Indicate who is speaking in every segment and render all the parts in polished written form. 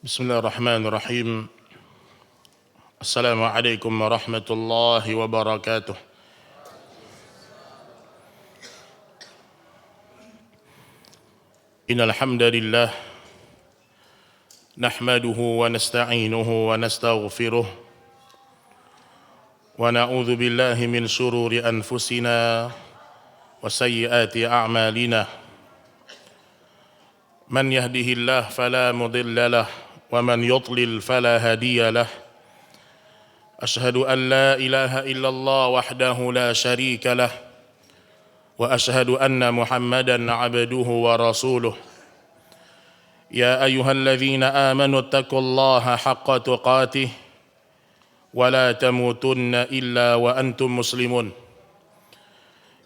Speaker 1: Bismillahirrahmanirrahim. Assalamualaikum warahmatullahi wabarakatuh. Innal hamdalillah nahmaduhu wa nasta'inuhu wa nastaghfiruh wa na'udzu billahi min shururi anfusina wa sayyiati a'malina. Man yahdihillahu fala mudilla lahu ومن يضلل فلا هادي له أشهد أن لا إله إلا الله وحده لا شريك له وأشهد أن محمدا عبده ورسوله يا أيها الذين آمنوا اتقوا الله حق تقاته ولا تموتن إلا وأنتم مسلمون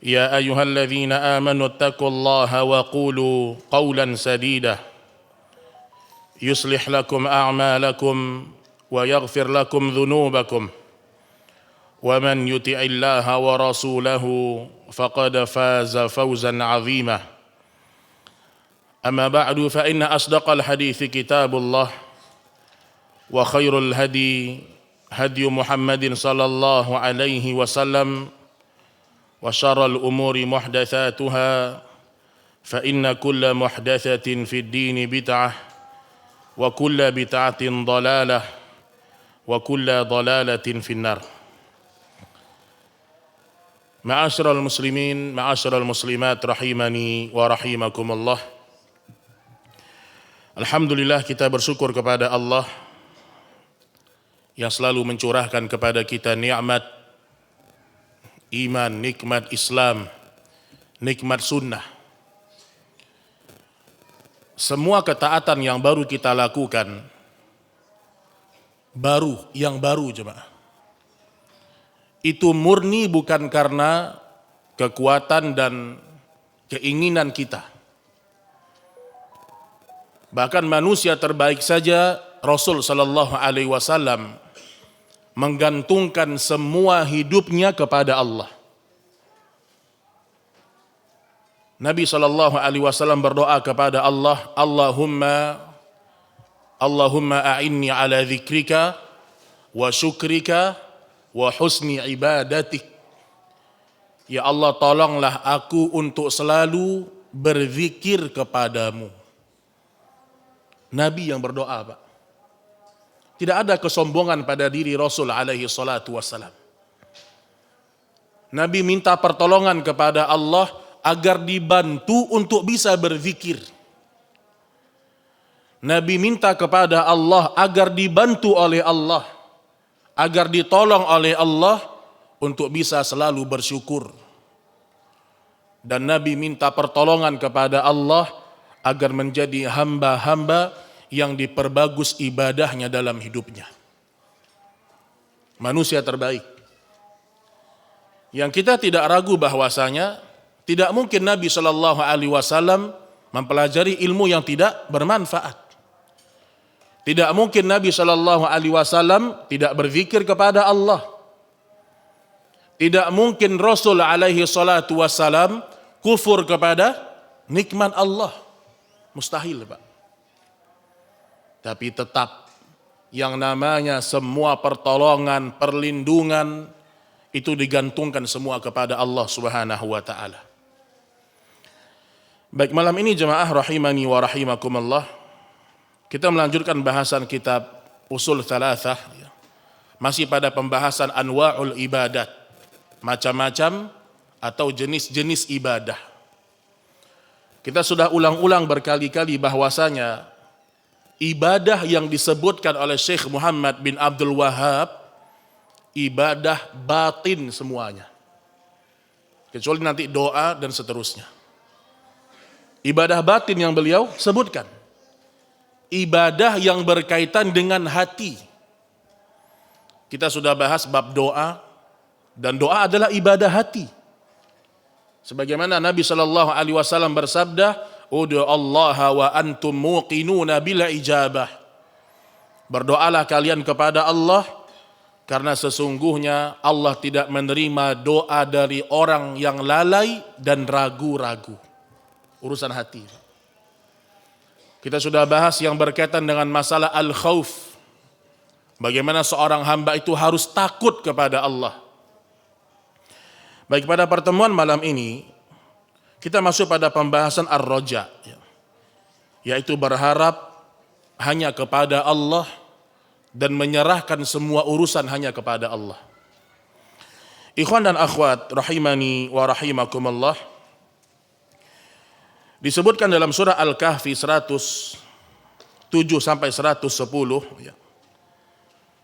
Speaker 1: يا أيها الذين آمنوا اتقوا الله وقولوا قولا سديدا يصلح لكم أعمالكم ويغفر لكم ذنوبكم ومن يطع الله ورسوله فقد فاز فوزا عظيما أما بعد فإن أصدق الحديث كتاب الله وخير الهدي هدي محمد صلى الله عليه وسلم وشر الأمور محدثاتها فإن كل محدثة في الدين بدعة wa kulla bid'atin dhalalah wa kulla dhalalatin finnar. Ma'asyiral muslimin, ma'asyiral muslimat rahimani wa rahimakumullah. Alhamdulillah, kita bersyukur kepada Allah yang selalu mencurahkan kepada kita nikmat iman, nikmat Islam, nikmat sunnah. Semua ketaatan yang baru kita lakukan, yang baru jemaah, itu murni bukan karena kekuatan dan keinginan kita. Bahkan manusia terbaik saja, Rasul Sallallahu Alaihi Wasallam menggantungkan semua hidupnya kepada Allah. Nabi sallallahu alaihi wasallam berdoa kepada Allah, Allahumma a'inni ala dzikrika wa syukrika wa husni ibadatik. Ya Allah, tolonglah aku untuk selalu berzikir kepadamu. Nabi yang berdoa, Pak. Tidak ada kesombongan pada diri Rasul alaihi salatu wassalam. Nabi minta pertolongan kepada Allah agar dibantu untuk bisa berzikir. Nabi minta kepada Allah agar dibantu oleh Allah, agar ditolong oleh Allah untuk bisa selalu bersyukur. Dan Nabi minta pertolongan kepada Allah agar menjadi hamba-hamba yang diperbagus ibadahnya dalam hidupnya. Manusia terbaik. Yang kita tidak ragu bahwasanya tidak mungkin Nabi Shallallahu Alaihi Wasallam mempelajari ilmu yang tidak bermanfaat. Tidak mungkin Nabi Shallallahu Alaihi Wasallam tidak berzikir kepada Allah. Tidak mungkin Rasul Alaihi Salatu Wasallam kufur kepada nikmat Allah. Mustahil, Pak. Tapi tetap yang namanya semua pertolongan, perlindungan itu digantungkan semua kepada Allah Subhanahu wa taala. Baik, malam ini jemaah rahimani wa rahimakumullah, kita melanjutkan bahasan kitab Usul Thalathah, masih pada pembahasan anwa'ul ibadat, macam-macam atau jenis-jenis ibadah. Kita sudah ulang-ulang berkali-kali bahwasanya ibadah yang disebutkan oleh Syekh Muhammad bin Abdul Wahhab ibadah batin semuanya, kecuali nanti doa dan seterusnya. Ibadah batin yang beliau sebutkan, ibadah yang berkaitan dengan hati. Kita sudah bahas bab doa, dan doa adalah ibadah hati. Sebagaimana Nabi Shallallahu Alaihi Wasallam bersabda, "Udu Allah wa antum muqinuna bila ijabah." Berdoalah kalian kepada Allah, karena sesungguhnya Allah tidak menerima doa dari orang yang lalai dan ragu-ragu. Urusan hati. Kita sudah bahas yang berkaitan dengan masalah al-khauf. Bagaimana seorang hamba itu harus takut kepada Allah. Baik, pada pertemuan malam ini kita masuk pada pembahasan ar-raja, yaitu berharap hanya kepada Allah dan menyerahkan semua urusan hanya kepada Allah. Ikhwan dan akhwat rahimani wa rahimakumullah, disebutkan dalam surah Al-Kahfi 107 sampai 110,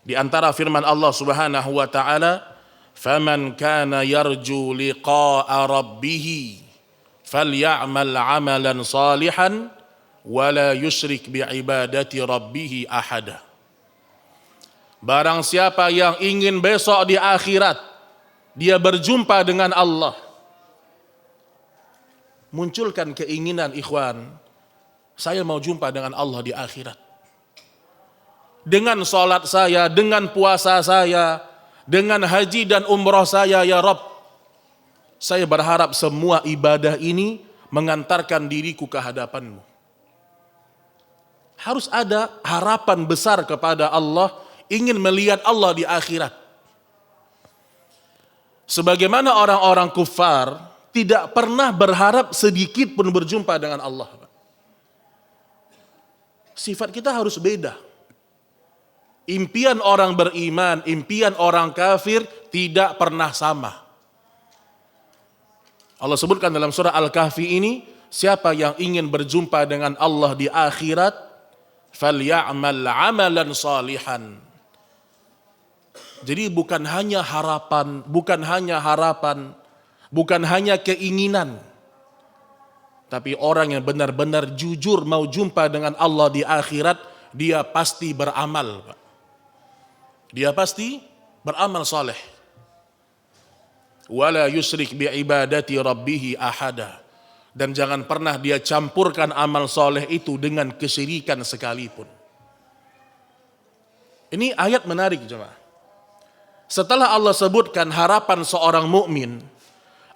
Speaker 1: di antara firman Allah Subhanahu wa taala, "Faman kana yarju liqa'a rabbih falyamal 'amalan salihan wa la yusyrik bi'ibadati rabbih ahada." Barang siapa yang ingin besok di akhirat dia berjumpa dengan Allah, munculkan keinginan, ikhwan, saya mau jumpa dengan Allah di akhirat. Dengan salat saya, dengan puasa saya, dengan haji dan umrah saya, ya Rabb, saya berharap semua ibadah ini mengantarkan diriku ke hadapan-Mu. Harus ada harapan besar kepada Allah, ingin melihat Allah di akhirat. Sebagaimana orang-orang kufar tidak pernah berharap sedikit pun berjumpa dengan Allah. Sifat kita harus beda. Impian orang beriman, impian orang kafir tidak pernah sama. Allah sebutkan dalam surah Al-Kahfi ini, siapa yang ingin berjumpa dengan Allah di akhirat, falyamal 'amalan salihan. Jadi bukan hanya harapan, bukan hanya keinginan, tapi orang yang benar-benar jujur mau jumpa dengan Allah di akhirat, dia pasti beramal, Pak. Dia pasti beramal saleh. Wala yusyrik bi'ibadati rabbih ahada. Dan jangan pernah dia campurkan amal saleh itu dengan kesyirikan sekalipun. Ini ayat menarik, jemaah. Setelah Allah sebutkan harapan seorang mukmin,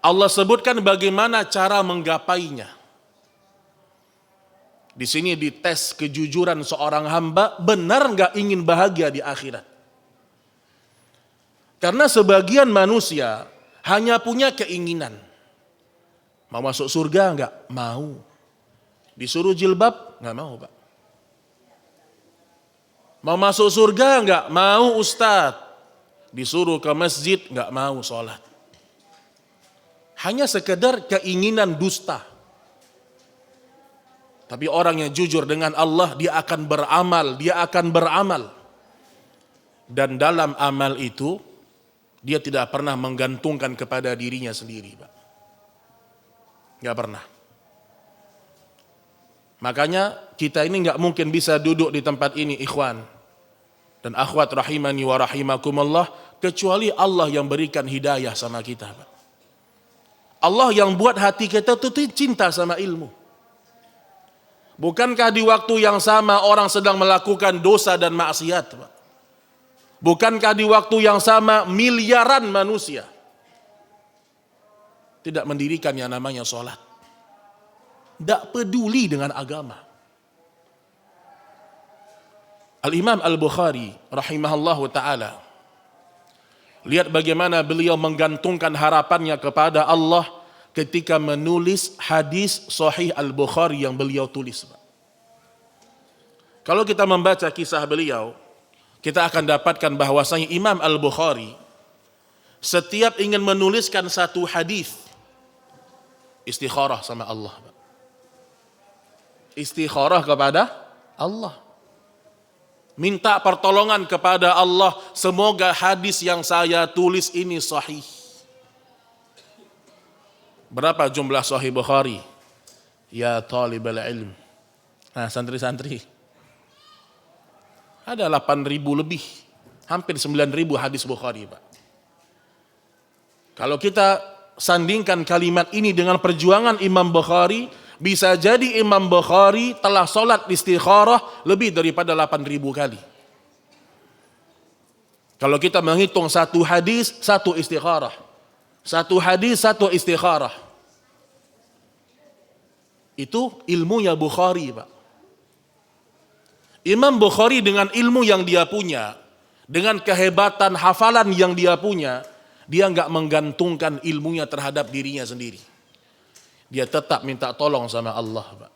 Speaker 1: Allah sebutkan bagaimana cara menggapainya. Di sini dites kejujuran seorang hamba, benar nggak ingin bahagia di akhirat. Karena sebagian manusia hanya punya keinginan. Mau masuk surga nggak? Mau. Disuruh jilbab? Nggak mau, Pak. Mau masuk surga nggak? Mau, Ustadz. Disuruh ke masjid, nggak mau sholat. Hanya sekedar keinginan dusta. Tapi orang yang jujur dengan Allah, dia akan beramal. Dan dalam amal itu, dia tidak pernah menggantungkan kepada dirinya sendiri, Pak. Nggak pernah. Makanya kita ini nggak mungkin bisa duduk di tempat ini, ikhwan dan akhwat rahimani wa rahimakumullah, kecuali Allah yang berikan hidayah sama kita, Pak. Allah yang buat hati kita tuh cinta sama ilmu. Bukankah di waktu yang sama orang sedang melakukan dosa dan maksiat, Pak? Bukankah di waktu yang sama miliaran manusia tidak mendirikan yang namanya sholat? Tidak peduli dengan agama. Al-Imam Al-Bukhari rahimahullahu ta'ala, lihat bagaimana beliau menggantungkan harapannya kepada Allah ketika menulis hadis Sahih Al-Bukhari yang beliau tulis. Kalau kita membaca kisah beliau, kita akan dapatkan bahwasanya Imam Al-Bukhari setiap ingin menuliskan satu hadis, istikharah sama Allah. Istikharah kepada Allah. Minta pertolongan kepada Allah, semoga hadis yang saya tulis ini sahih. Berapa jumlah Sahih Bukhari? Ya talibal ilm. Nah, santri-santri. Ada 8.000 lebih. Hampir 9.000 hadis Bukhari, Pak. Kalau kita sandingkan kalimat ini dengan perjuangan Imam Bukhari, bisa jadi Imam Bukhari telah sholat istikharah lebih daripada 8.000 kali. Kalau kita menghitung satu hadis, satu istikharah. Satu hadis, satu istikharah. Itu ilmunya Bukhari, Pak. Imam Bukhari dengan ilmu yang dia punya, dengan kehebatan hafalan yang dia punya, dia nggak menggantungkan ilmunya terhadap dirinya sendiri. Dia tetap minta tolong sama Allah, Pak.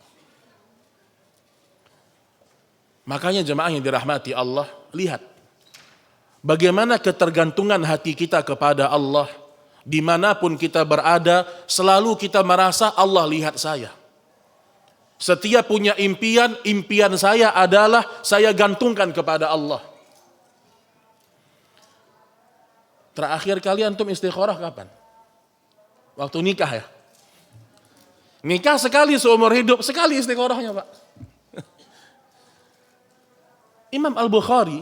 Speaker 1: Makanya jemaah yang dirahmati Allah, lihat bagaimana ketergantungan hati kita kepada Allah. Dimanapun kita berada, selalu kita merasa Allah lihat saya. Setiap punya impian, impian saya adalah saya gantungkan kepada Allah. Terakhir kali antum istikharah kapan? Waktu nikah ya? Nikah sekali seumur hidup, sekali istikharahnya, Pak. Imam Al-Bukhari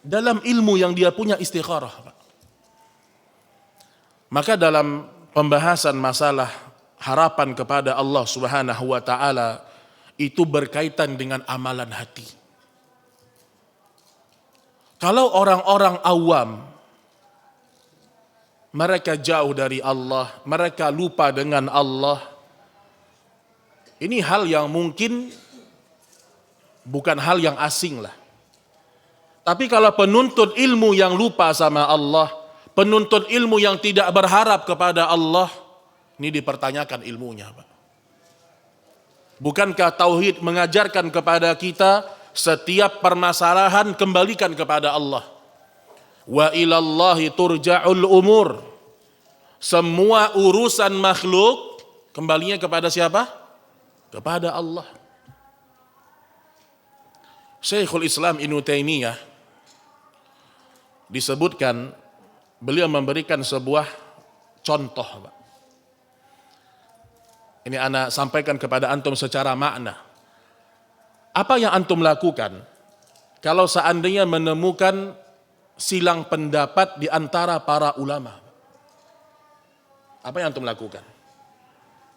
Speaker 1: dalam ilmu yang dia punya istikharah, Pak. Maka dalam pembahasan masalah harapan kepada Allah Subhanahu wa taala itu berkaitan dengan amalan hati. Kalau orang-orang awam mereka jauh dari Allah, mereka lupa dengan Allah, ini hal yang mungkin bukan hal yang asing lah. Tapi kalau penuntut ilmu yang lupa sama Allah, penuntut ilmu yang tidak berharap kepada Allah, ini dipertanyakan ilmunya, Pak. Bukankah tauhid mengajarkan kepada kita setiap permasalahan kembalikan kepada Allah? Wa ilallahi turja'ul umur. Semua urusan makhluk kembalinya kepada siapa? Kepada Allah. Syekhul Islam Ibnu Taimiyah disebutkan beliau memberikan sebuah contoh, Pak. Ini ana sampaikan kepada antum secara makna. Apa yang antum lakukan kalau seandainya menemukan silang pendapat di antara para ulama? Apa yang antum lakukan?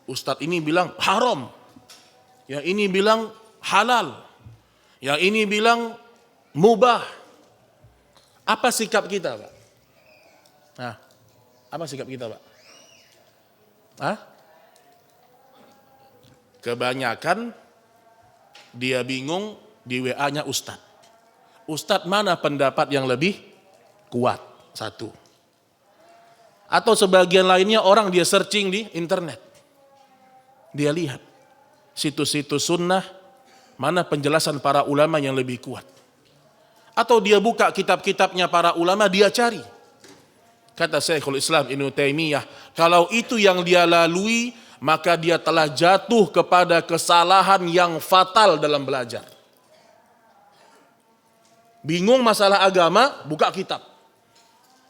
Speaker 1: Ustadz ini bilang haram, yang ini bilang halal, yang ini bilang mubah. Apa sikap kita, Pak? Nah, apa sikap kita, Pak? Hah? Kebanyakan dia bingung di WA-nya Ustadz. Ustadz mana pendapat yang lebih kuat? Satu. Atau sebagian lainnya orang dia searching di internet. Dia lihat situs-situs sunnah mana penjelasan para ulama yang lebih kuat. Atau dia buka kitab-kitabnya para ulama, dia cari. Kata Syekhul Islam Ibnu Taimiyah, kalau itu yang dia lalui, maka dia telah jatuh kepada kesalahan yang fatal dalam belajar. Bingung masalah agama, buka kitab.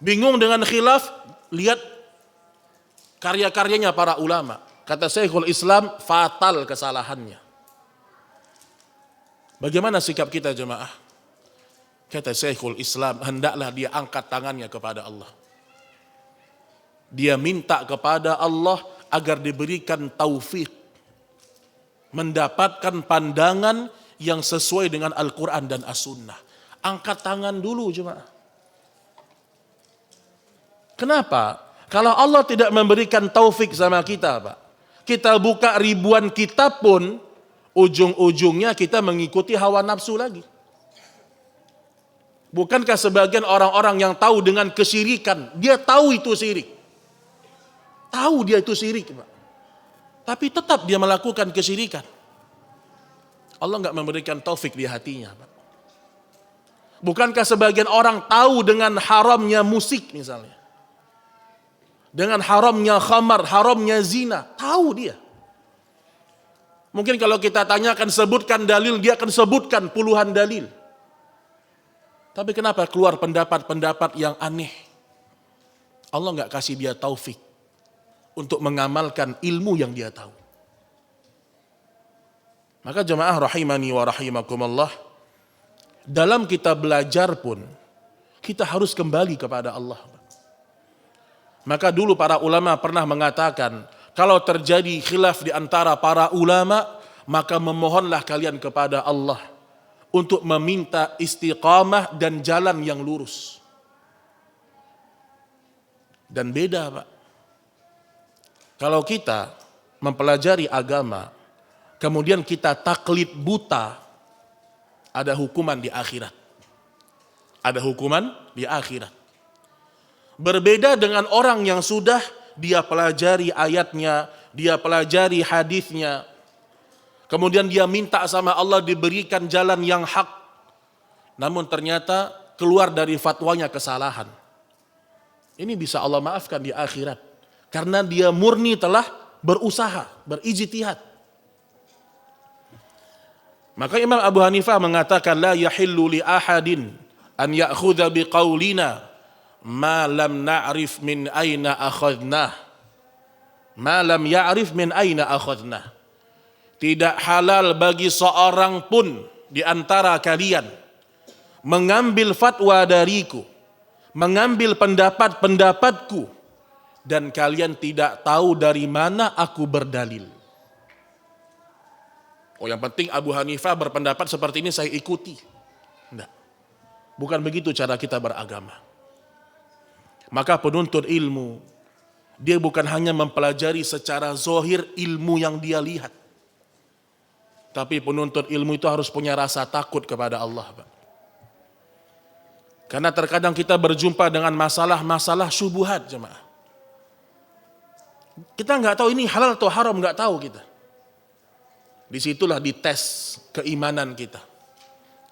Speaker 1: Bingung dengan khilaf, lihat karya-karyanya para ulama. Kata Syekhul Islam, fatal kesalahannya. Bagaimana sikap kita jemaah? Kata Syekhul Islam, hendaklah dia angkat tangannya kepada Allah. Dia minta kepada Allah agar diberikan taufik, mendapatkan pandangan yang sesuai dengan Al-Quran dan As-Sunnah. Angkat tangan dulu jemaah. Kenapa? Kalau Allah tidak memberikan taufik sama kita, Pak, kita buka ribuan kitab pun, ujung-ujungnya kita mengikuti hawa nafsu lagi. Bukankah sebagian orang-orang yang tahu dengan kesyirikan, dia tahu itu syirik. Tahu dia itu syirik, Pak. Tapi tetap dia melakukan kesyirikan. Allah enggak memberikan taufik di hatinya, Pak. Bukankah sebagian orang tahu dengan haramnya musik misalnya, dengan haramnya khamar, haramnya zina, tahu dia. Mungkin kalau kita tanyakan sebutkan dalil, dia akan sebutkan puluhan dalil. Tapi kenapa keluar pendapat-pendapat yang aneh? Allah enggak kasih dia taufik untuk mengamalkan ilmu yang dia tahu. Maka jemaah rahimani wa rahimakumullah, dalam kita belajar pun kita harus kembali kepada Allah. Maka dulu para ulama pernah mengatakan, kalau terjadi khilaf di antara para ulama, maka memohonlah kalian kepada Allah untuk meminta istiqamah dan jalan yang lurus. Dan beda, Pak. Kalau kita mempelajari agama, kemudian kita taklid buta, Ada hukuman di akhirat. Ada hukuman di akhirat. Berbeda dengan orang yang sudah dia pelajari ayatnya, dia pelajari hadisnya, kemudian dia minta sama Allah diberikan jalan yang hak, namun ternyata keluar dari fatwanya kesalahan. Ini bisa Allah maafkan di akhirat, karena dia murni telah berusaha, berijtihad. Maka Imam Abu Hanifah mengatakan, la yahillu li ahadin an ya'khudha biqaulina ma lam na'rif min aina akhadnah. Ma lam ya'rif min aina akhadnah. Tidak halal bagi seorang pun di antara kalian mengambil fatwa dariku, mengambil pendapat-pendapatku, dan kalian tidak tahu dari mana aku berdalil. Oh, yang penting Abu Hanifah berpendapat seperti ini saya ikuti. Enggak. Bukan begitu cara kita beragama. Maka penuntut ilmu, dia bukan hanya mempelajari secara zahir ilmu yang dia lihat. Tapi penuntut ilmu itu harus punya rasa takut kepada Allah, Pak. Karena terkadang kita berjumpa dengan masalah-masalah syubhat, jemaah. Kita nggak tahu ini halal atau haram, nggak tahu kita. Disitulah dites keimanan kita.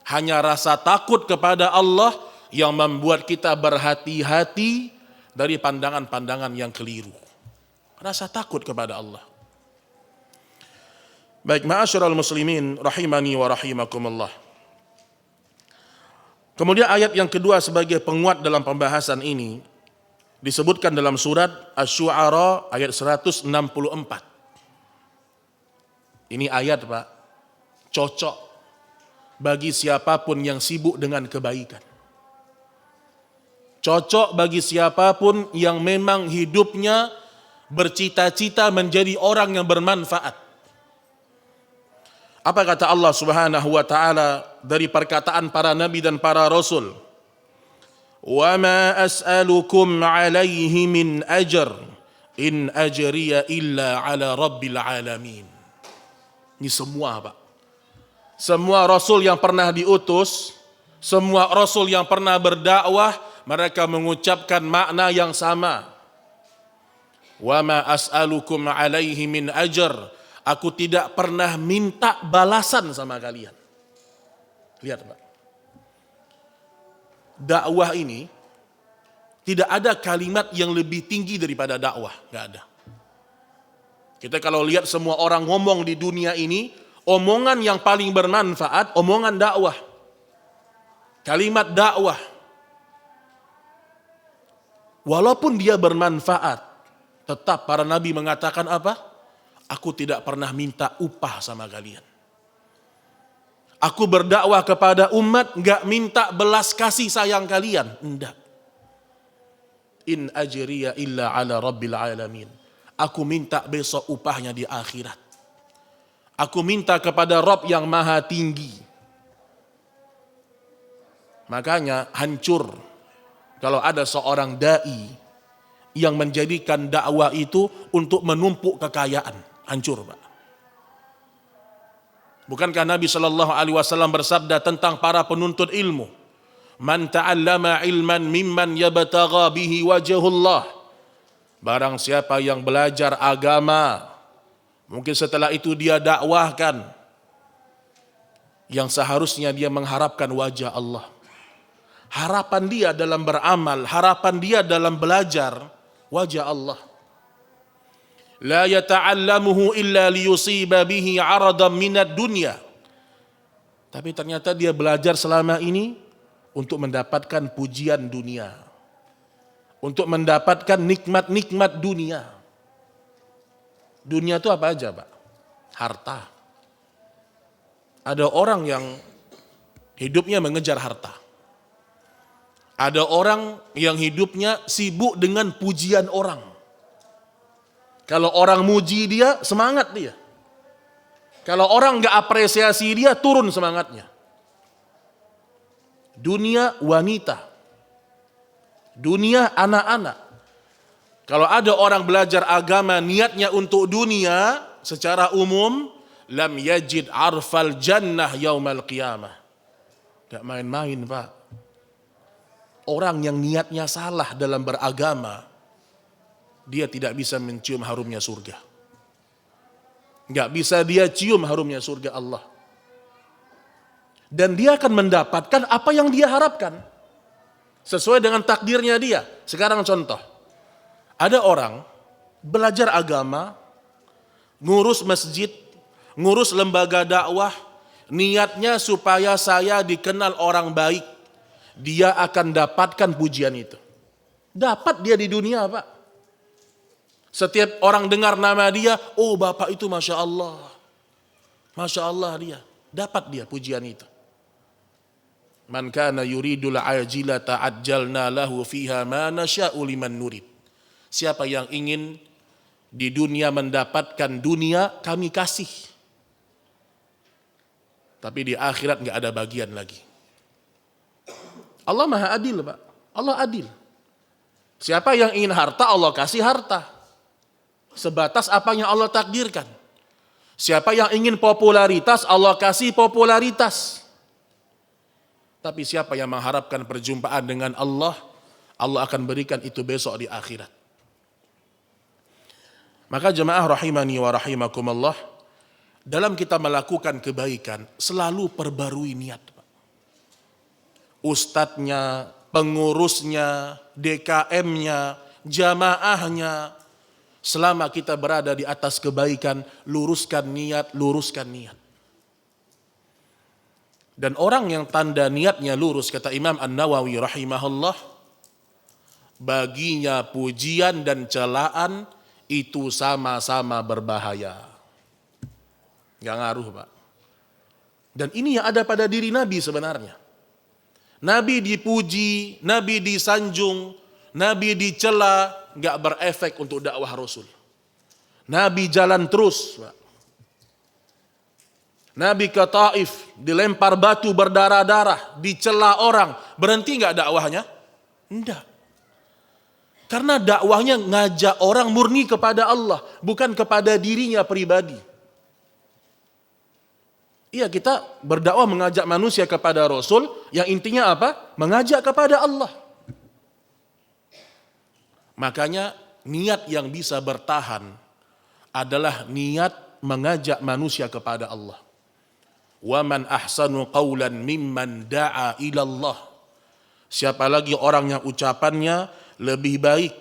Speaker 1: Hanya rasa takut kepada Allah yang membuat kita berhati-hati dari pandangan-pandangan yang keliru. Rasa takut kepada Allah. Baik, ma'asyiral muslimin rahimani wa rahimakumullah. Kemudian ayat yang kedua sebagai penguat dalam pembahasan ini disebutkan dalam surat Asy-Syu'ara ayat 164. Ini ayat, Pak, cocok bagi siapapun yang sibuk dengan kebaikan. Cocok bagi siapapun yang memang hidupnya bercita-cita menjadi orang yang bermanfaat. Apa kata Allah Subhanahu wa taala dari perkataan para nabi dan para rasul? "Wa ma as'alukum 'alaihi min ajr, in ajriya illa 'ala rabbil alamin." Ini semua, Pak. Semua rasul yang pernah diutus, semua rasul yang pernah berdakwah, mereka mengucapkan makna yang sama. Wa ma as'alukum 'alaihi min ajr. Aku tidak pernah minta balasan sama kalian. Lihat, Pak. Dakwah ini tidak ada kalimat yang lebih tinggi daripada dakwah, enggak ada. Kita kalau lihat semua orang ngomong di dunia ini, omongan yang paling bermanfaat, omongan dakwah. Kalimat dakwah. Walaupun dia bermanfaat, tetap para nabi mengatakan apa? Aku tidak pernah minta upah sama kalian. Aku berdakwah kepada umat, enggak minta belas kasih sayang kalian. Enggak. In ajriya illa ala rabbil alamin. Aku minta besok upahnya di akhirat. Aku minta kepada Rabb yang maha tinggi. Makanya hancur kalau ada seorang da'i yang menjadikan dakwah itu untuk menumpuk kekayaan. Hancur, Pak. Bukankah Nabi Shallallahu Alaihi Wasallam bersabda tentang para penuntut ilmu? Man ta'allama ilman mimman yabtagha bihi wajhullah. Barang siapa yang belajar agama, mungkin setelah itu dia dakwahkan, yang seharusnya dia mengharapkan wajah Allah. Harapan dia dalam beramal, harapan dia dalam belajar wajah Allah. La yata'allamuhu illa liyusiba bihi 'aradan minad dunya. Tapi ternyata dia belajar selama ini untuk mendapatkan pujian dunia, untuk mendapatkan nikmat-nikmat dunia. Dunia itu apa aja, Pak? Harta. Ada orang yang hidupnya mengejar harta. Ada orang yang hidupnya sibuk dengan pujian orang. Kalau orang muji dia, semangat dia. Kalau orang nggak apresiasi dia, turun semangatnya. Dunia wanita. Dunia anak-anak. Kalau ada orang belajar agama niatnya untuk dunia, secara umum lam yajid arfal jannah yaumal qiyamah. Gak main-main Pak. Orang yang niatnya salah dalam beragama, dia tidak bisa mencium harumnya surga. Gak bisa dia cium harumnya surga Allah. Dan dia akan mendapatkan apa yang dia harapkan. Sesuai dengan takdirnya dia. Sekarang contoh. Ada orang belajar agama, ngurus masjid, ngurus lembaga dakwah, niatnya supaya saya dikenal orang baik. Dia akan dapatkan pujian itu. Dapat dia di dunia Pak. Setiap orang dengar nama dia, oh Bapak itu Masya Allah. Masya Allah dia. Dapat dia pujian itu. Man kana yuridul ajilata ajjalna lahu fiha ma nasya'u liman nurid. Siapa yang ingin di dunia mendapatkan dunia, kami kasih. Tapi di akhirat enggak ada bagian lagi. Allah Maha Adil, Pak. Allah adil. Siapa yang ingin harta, Allah kasih harta. Sebatas apa yang Allah takdirkan. Siapa yang ingin popularitas, Allah kasih popularitas. Tapi siapa yang mengharapkan perjumpaan dengan Allah, Allah akan berikan itu besok di akhirat. Maka jemaah rahimani wa rahimakumullah, dalam kita melakukan kebaikan, selalu perbarui niat. Ustadznya, pengurusnya, DKM-nya, jamaahnya, selama kita berada di atas kebaikan, luruskan niat, luruskan niat. Dan orang yang tanda niatnya lurus, kata Imam An-Nawawi rahimahullah, baginya pujian dan celaan itu sama-sama berbahaya. Gak ngaruh Pak. Dan ini yang ada pada diri Nabi sebenarnya. Nabi dipuji, Nabi disanjung, Nabi dicela, gak berefek untuk dakwah Rasul. Nabi jalan terus Pak. Nabi ke Taif, dilempar batu berdarah-darah, dicela orang, berhenti nggak dakwahnya? Enggak. Karena dakwahnya ngajak orang murni kepada Allah, bukan kepada dirinya pribadi. Iya, kita berdakwah mengajak manusia kepada Rasul, yang intinya apa? Mengajak kepada Allah. Makanya niat yang bisa bertahan adalah niat mengajak manusia kepada Allah. Wa man ahsanu qawlan mimman da'a ila Allah. Siapa lagi orang yang ucapannya lebih baik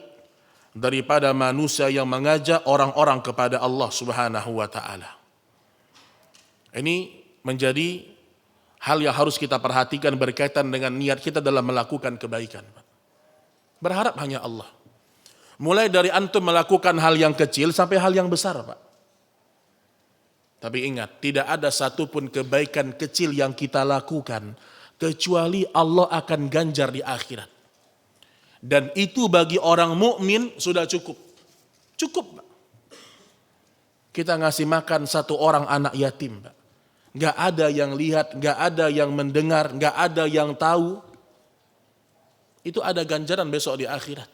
Speaker 1: daripada manusia yang mengajak orang-orang kepada Allah Subhanahu wa taala. Ini menjadi hal yang harus kita perhatikan berkaitan dengan niat kita dalam melakukan kebaikan. Berharap hanya Allah. Mulai dari antum melakukan hal yang kecil sampai hal yang besar, Pak. Tapi ingat, tidak ada satupun kebaikan kecil yang kita lakukan kecuali Allah akan ganjar di akhirat. Dan itu bagi orang mukmin sudah cukup. Cukup, Pak. Kita ngasih makan satu orang anak yatim, Pak. Gak ada yang lihat, gak ada yang mendengar, gak ada yang tahu. Itu ada ganjaran besok di akhirat.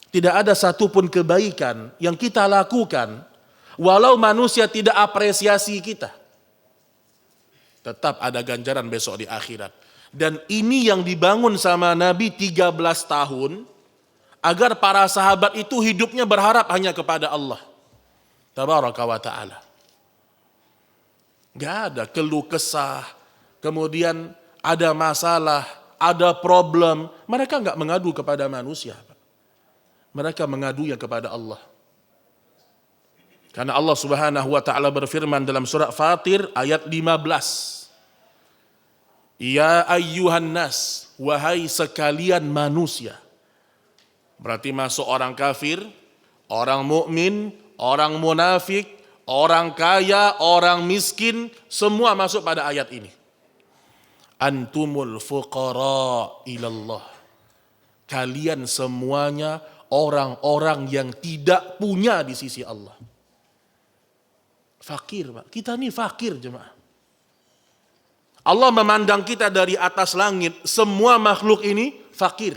Speaker 1: Tidak ada satupun kebaikan yang kita lakukan walau manusia tidak apresiasi kita, tetap ada ganjaran besok di akhirat. Dan ini yang dibangun sama Nabi 13 tahun, agar para sahabat itu hidupnya berharap hanya kepada Allah Tabaraka wa ta'ala. Gak ada keluh kesah, kemudian ada masalah, ada problem. Mereka gak mengadu kepada manusia. Mereka mengadunya kepada Allah. Karena Allah Subhanahu wa taala berfirman dalam surah Fatir ayat 15. Ya ayyuhan nas, wahai sekalian manusia. Berarti masuk orang kafir, orang mukmin, orang munafik, orang kaya, orang miskin, semua masuk pada ayat ini. Antumul fuqara ilallah. Kalian semuanya orang-orang yang tidak punya di sisi Allah. Fakir, Pak. Kita ini fakir, jemaah. Allah memandang kita dari atas langit, semua makhluk ini fakir.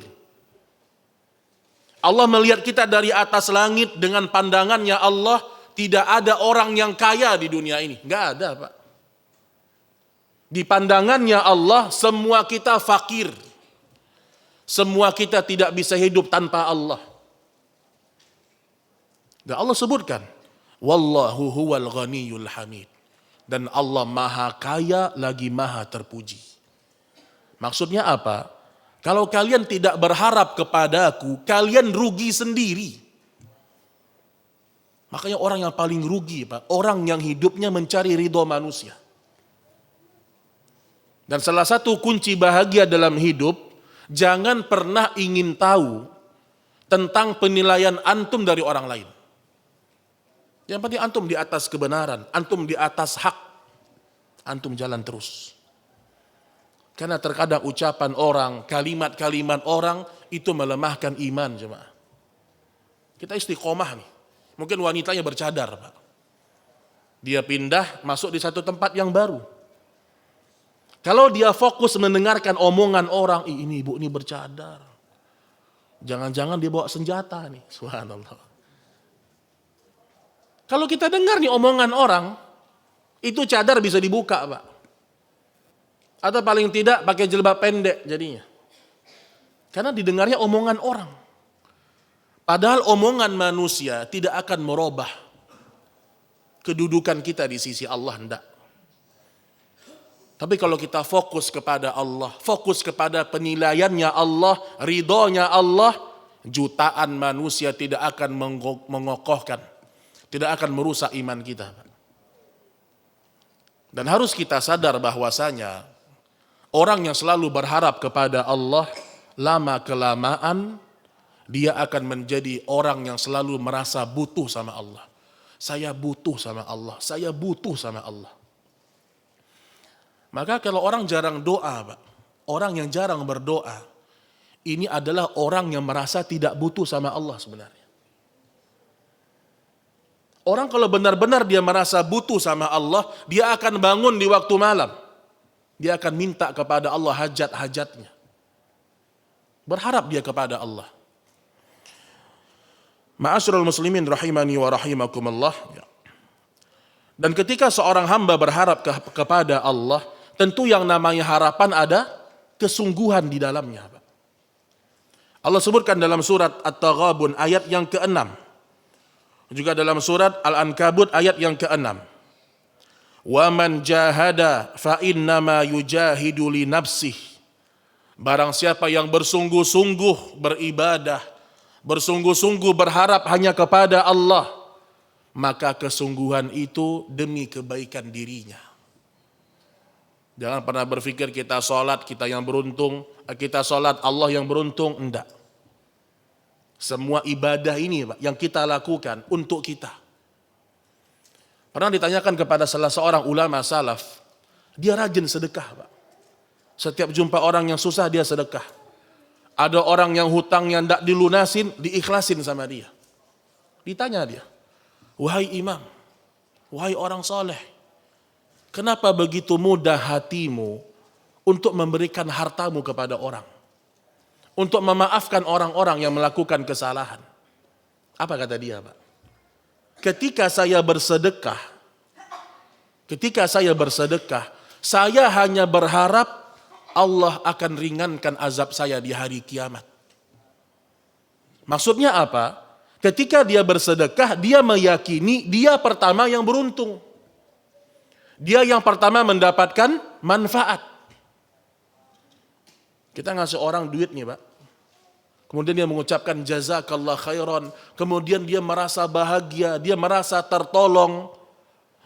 Speaker 1: Allah melihat kita dari atas langit dengan pandangannya Allah, tidak ada orang yang kaya di dunia ini. Enggak ada, Pak. Di pandangannya Allah, semua kita fakir. Semua kita tidak bisa hidup tanpa Allah. Dan Allah sebutkan, wallahu huwal ghaniyul hamid. Dan Allah maha kaya lagi maha terpuji. Maksudnya apa? Kalau kalian tidak berharap kepadaku, kalian rugi sendiri. Makanya orang yang paling rugi, Pak, orang yang hidupnya mencari ridho manusia. Dan salah satu kunci bahagia dalam hidup, jangan pernah ingin tahu tentang penilaian antum dari orang lain. Yang penting antum di atas kebenaran, antum di atas hak, antum jalan terus. Karena terkadang ucapan orang, kalimat-kalimat orang itu melemahkan iman, jemaah. Kita istiqomah nih. Mungkin wanitanya bercadar, Pak. Dia pindah masuk di satu tempat yang baru. Kalau dia fokus mendengarkan omongan orang, ini ibu ini bercadar. Jangan-jangan dia bawa senjata nih, subhanallah. Kalau kita dengar nih omongan orang, itu cadar bisa dibuka, Pak. Atau paling tidak pakai jilbab pendek jadinya. Karena didengarnya omongan orang. Padahal omongan manusia tidak akan merubah kedudukan kita di sisi Allah, hendak. Tapi kalau kita fokus kepada Allah, fokus kepada penilaiannya Allah, ridhonya Allah, jutaan manusia tidak akan mengokohkan, tidak akan merusak iman kita. Dan harus kita sadar bahwasanya orang yang selalu berharap kepada Allah, lama kelamaan dia akan menjadi orang yang selalu merasa butuh sama Allah. Saya butuh sama Allah, saya butuh sama Allah. Maka kalau orang jarang doa, Pak, orang yang jarang berdoa, ini adalah orang yang merasa tidak butuh sama Allah sebenarnya. Orang kalau benar-benar dia merasa butuh sama Allah, dia akan bangun di waktu malam. Dia akan minta kepada Allah hajat-hajatnya. Berharap dia kepada Allah. Ma'asyiral muslimin rahimani wa rahimakumullah. Dan ketika seorang hamba berharap kepada Allah, tentu yang namanya harapan ada kesungguhan di dalamnya. Allah sebutkan dalam surat At-Taghabun ayat yang ke-6. Juga dalam surat Al-Ankabut ayat yang ke-6. Wa man jahada fa innama yujahidu li nafsih. Barang siapa yang bersungguh-sungguh beribadah, bersungguh-sungguh berharap hanya kepada Allah, maka kesungguhan itu demi kebaikan dirinya. Jangan pernah berpikir kita sholat, kita yang beruntung, kita sholat Allah yang beruntung, enggak. Semua ibadah ini, Pak, yang kita lakukan untuk kita. Pernah ditanyakan kepada salah seorang ulama salaf, dia rajin sedekah, Pak. Setiap jumpa orang yang susah dia sedekah. Ada orang yang hutangnya tidak dilunasin, diikhlasin sama dia. Ditanya dia, wahai imam, wahai orang soleh, kenapa begitu mudah hatimu untuk memberikan hartamu kepada orang? Untuk memaafkan orang-orang yang melakukan kesalahan. Apa kata dia, Pak? Ketika saya bersedekah, saya hanya berharap Allah akan ringankan azab saya di hari kiamat. Maksudnya apa? Ketika dia bersedekah, dia meyakini dia pertama yang beruntung. Dia yang pertama mendapatkan manfaat. Kita ngasih orang duit nih, Pak. Kemudian dia mengucapkan jazakallah khairan. Kemudian dia merasa bahagia, dia merasa tertolong.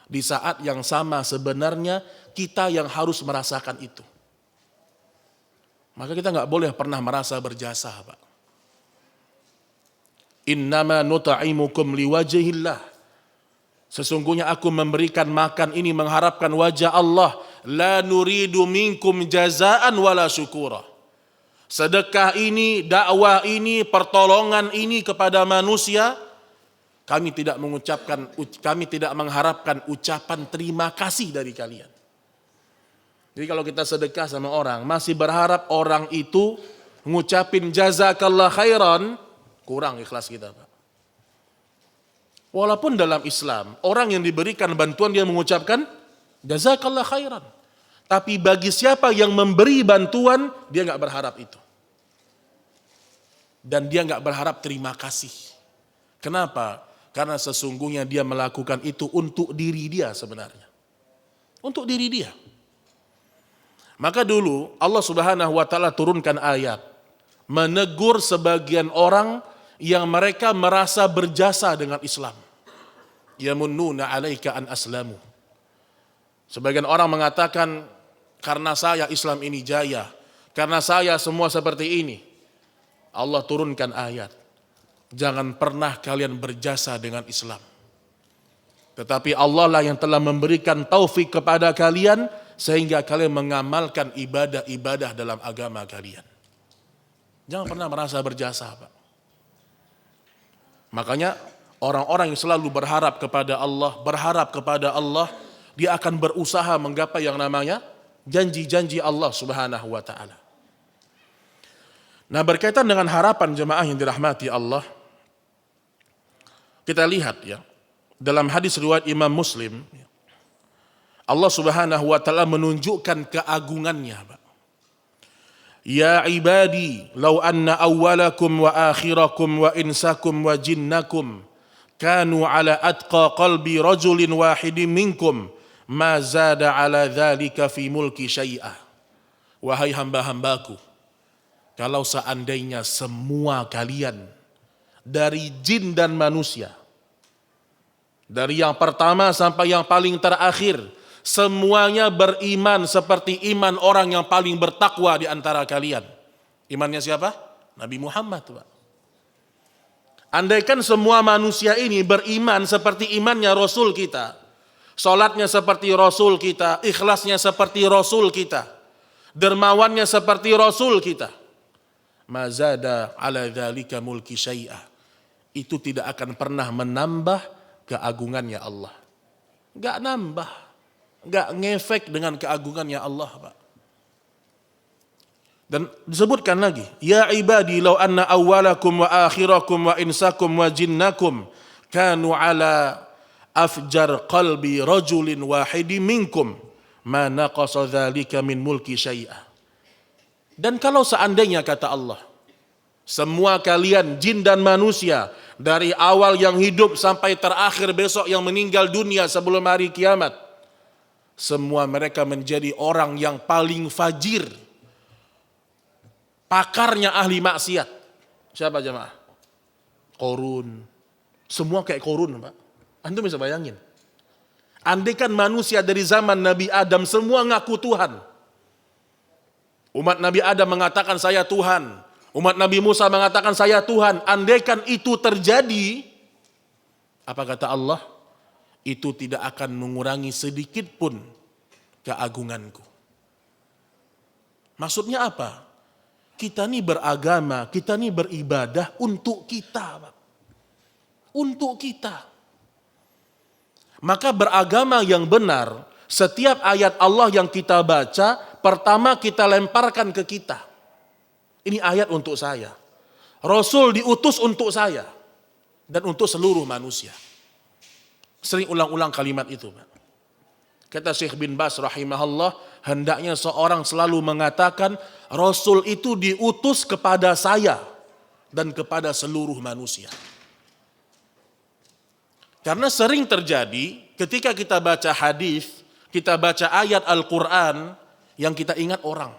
Speaker 1: Di saat yang sama sebenarnya kita yang harus merasakan itu. Maka kita nggak boleh pernah merasa berjasa, Pak. Innama nut'imukum liwajhillah. Sesungguhnya aku memberikan makan ini mengharapkan wajah Allah. La nuridu minkum jazaan wala syukura. Sedekah ini, dakwah ini, pertolongan ini kepada manusia, kami tidak mengharapkan ucapan terima kasih dari kalian. Jadi kalau kita sedekah sama orang, masih berharap orang itu ngucapin jazakallah khairan, kurang ikhlas kita, Pak. Walaupun dalam Islam, orang yang diberikan bantuan dia mengucapkan jazakallah khairan. Tapi bagi siapa yang memberi bantuan, dia nggak berharap itu. Dan dia nggak berharap terima kasih. Kenapa? Karena sesungguhnya dia melakukan itu untuk diri dia sebenarnya. Untuk diri dia. Maka dulu Allah Subhanahu wa taala turunkan ayat menegur sebagian orang yang mereka merasa berjasa dengan Islam. Yamunnuna 'alaika an aslamu. Sebagian orang mengatakan, karena saya Islam ini jaya, karena saya semua seperti ini. Allah turunkan ayat, jangan pernah kalian berjasa dengan Islam. Tetapi Allah lah yang telah memberikan taufik kepada kalian sehingga kalian mengamalkan ibadah-ibadah dalam agama kalian. Jangan pernah merasa berjasa, Pak. Makanya orang-orang yang selalu berharap kepada Allah, dia akan berusaha menggapai yang namanya janji-janji Allah Subhanahu wa taala. Nah, berkaitan dengan harapan jemaah yang dirahmati Allah, kita lihat ya, dalam hadis riwayat Imam Muslim, Allah Subhanahu wa taala menunjukkan keagungannya, Pak. Ya ibadi, law anna awwalakum wa akhirakum wa insakum wa jinnakum kanu ala atqa qalbi rajulin wahidin minkum ma zada ala dzalika fi mulki syai'ah. Wahai hamba-hambaku, kalau seandainya semua kalian dari jin dan manusia, dari yang pertama sampai yang paling terakhir, semuanya beriman seperti iman orang yang paling bertakwa di antara kalian. Imannya siapa? Nabi Muhammad, Pak. Andaikan semua manusia ini beriman seperti imannya Rasul kita, salatnya seperti Rasul kita, ikhlasnya seperti Rasul kita, dermawannya seperti Rasul kita, mazada ala dzalika mulki syai'ah, itu tidak akan pernah menambah keagungannya Allah. Enggak nambah, enggak ngefek dengan keagungannya Allah, Pak. Dan disebutkan lagi, ya ibadi law anna awwalakum wa akhirakum wa insakum wa jinnakum kanu ala afjar qalbi rajulin wahidin minkum ma naqasa dzalika min mulki syai'ah. Dan kalau seandainya, kata Allah, semua kalian jin dan manusia dari awal yang hidup sampai terakhir besok yang meninggal dunia sebelum hari kiamat, semua mereka menjadi orang yang paling fajir, pakarnya ahli maksiat. Siapa jemaah? Korun. Semua kayak Korun, Pak. Antum bisa bayangin. Andaikan manusia dari zaman Nabi Adam semua ngaku Tuhan. Umat Nabi Adam mengatakan saya Tuhan. Umat Nabi Musa mengatakan saya Tuhan. Andaikan itu terjadi, apa kata Allah? Itu tidak akan mengurangi sedikit pun keagunganku. Maksudnya apa? Kita ini beragama, kita ini beribadah untuk kita, Pak. Untuk kita. Maka beragama yang benar, setiap ayat Allah yang kita baca, pertama kita lemparkan ke kita. Ini ayat untuk saya. Rasul diutus untuk saya. Dan untuk seluruh manusia. Sering ulang-ulang kalimat itu, Pak. Kata Syekh bin Baz rahimahullah, hendaknya seorang selalu mengatakan, Rasul itu diutus kepada saya dan kepada seluruh manusia. Karena sering terjadi ketika kita baca hadis, kita baca ayat Al-Quran, yang kita ingat orang.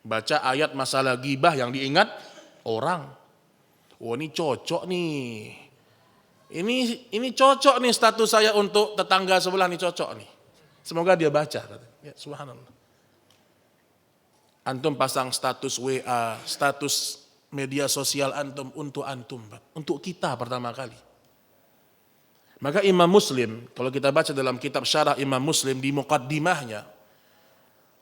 Speaker 1: Baca ayat masalah ghibah yang diingat orang. Oh, ini cocok nih. Ini cocok nih status saya untuk tetangga sebelah, nih cocok nih. Semoga dia baca. Ya, subhanallah. Antum pasang status WA, status media sosial antum untuk antum, Pak. Untuk kita pertama kali. Maka Imam Muslim, kalau kita baca dalam kitab Syarah Imam Muslim di muqaddimahnya,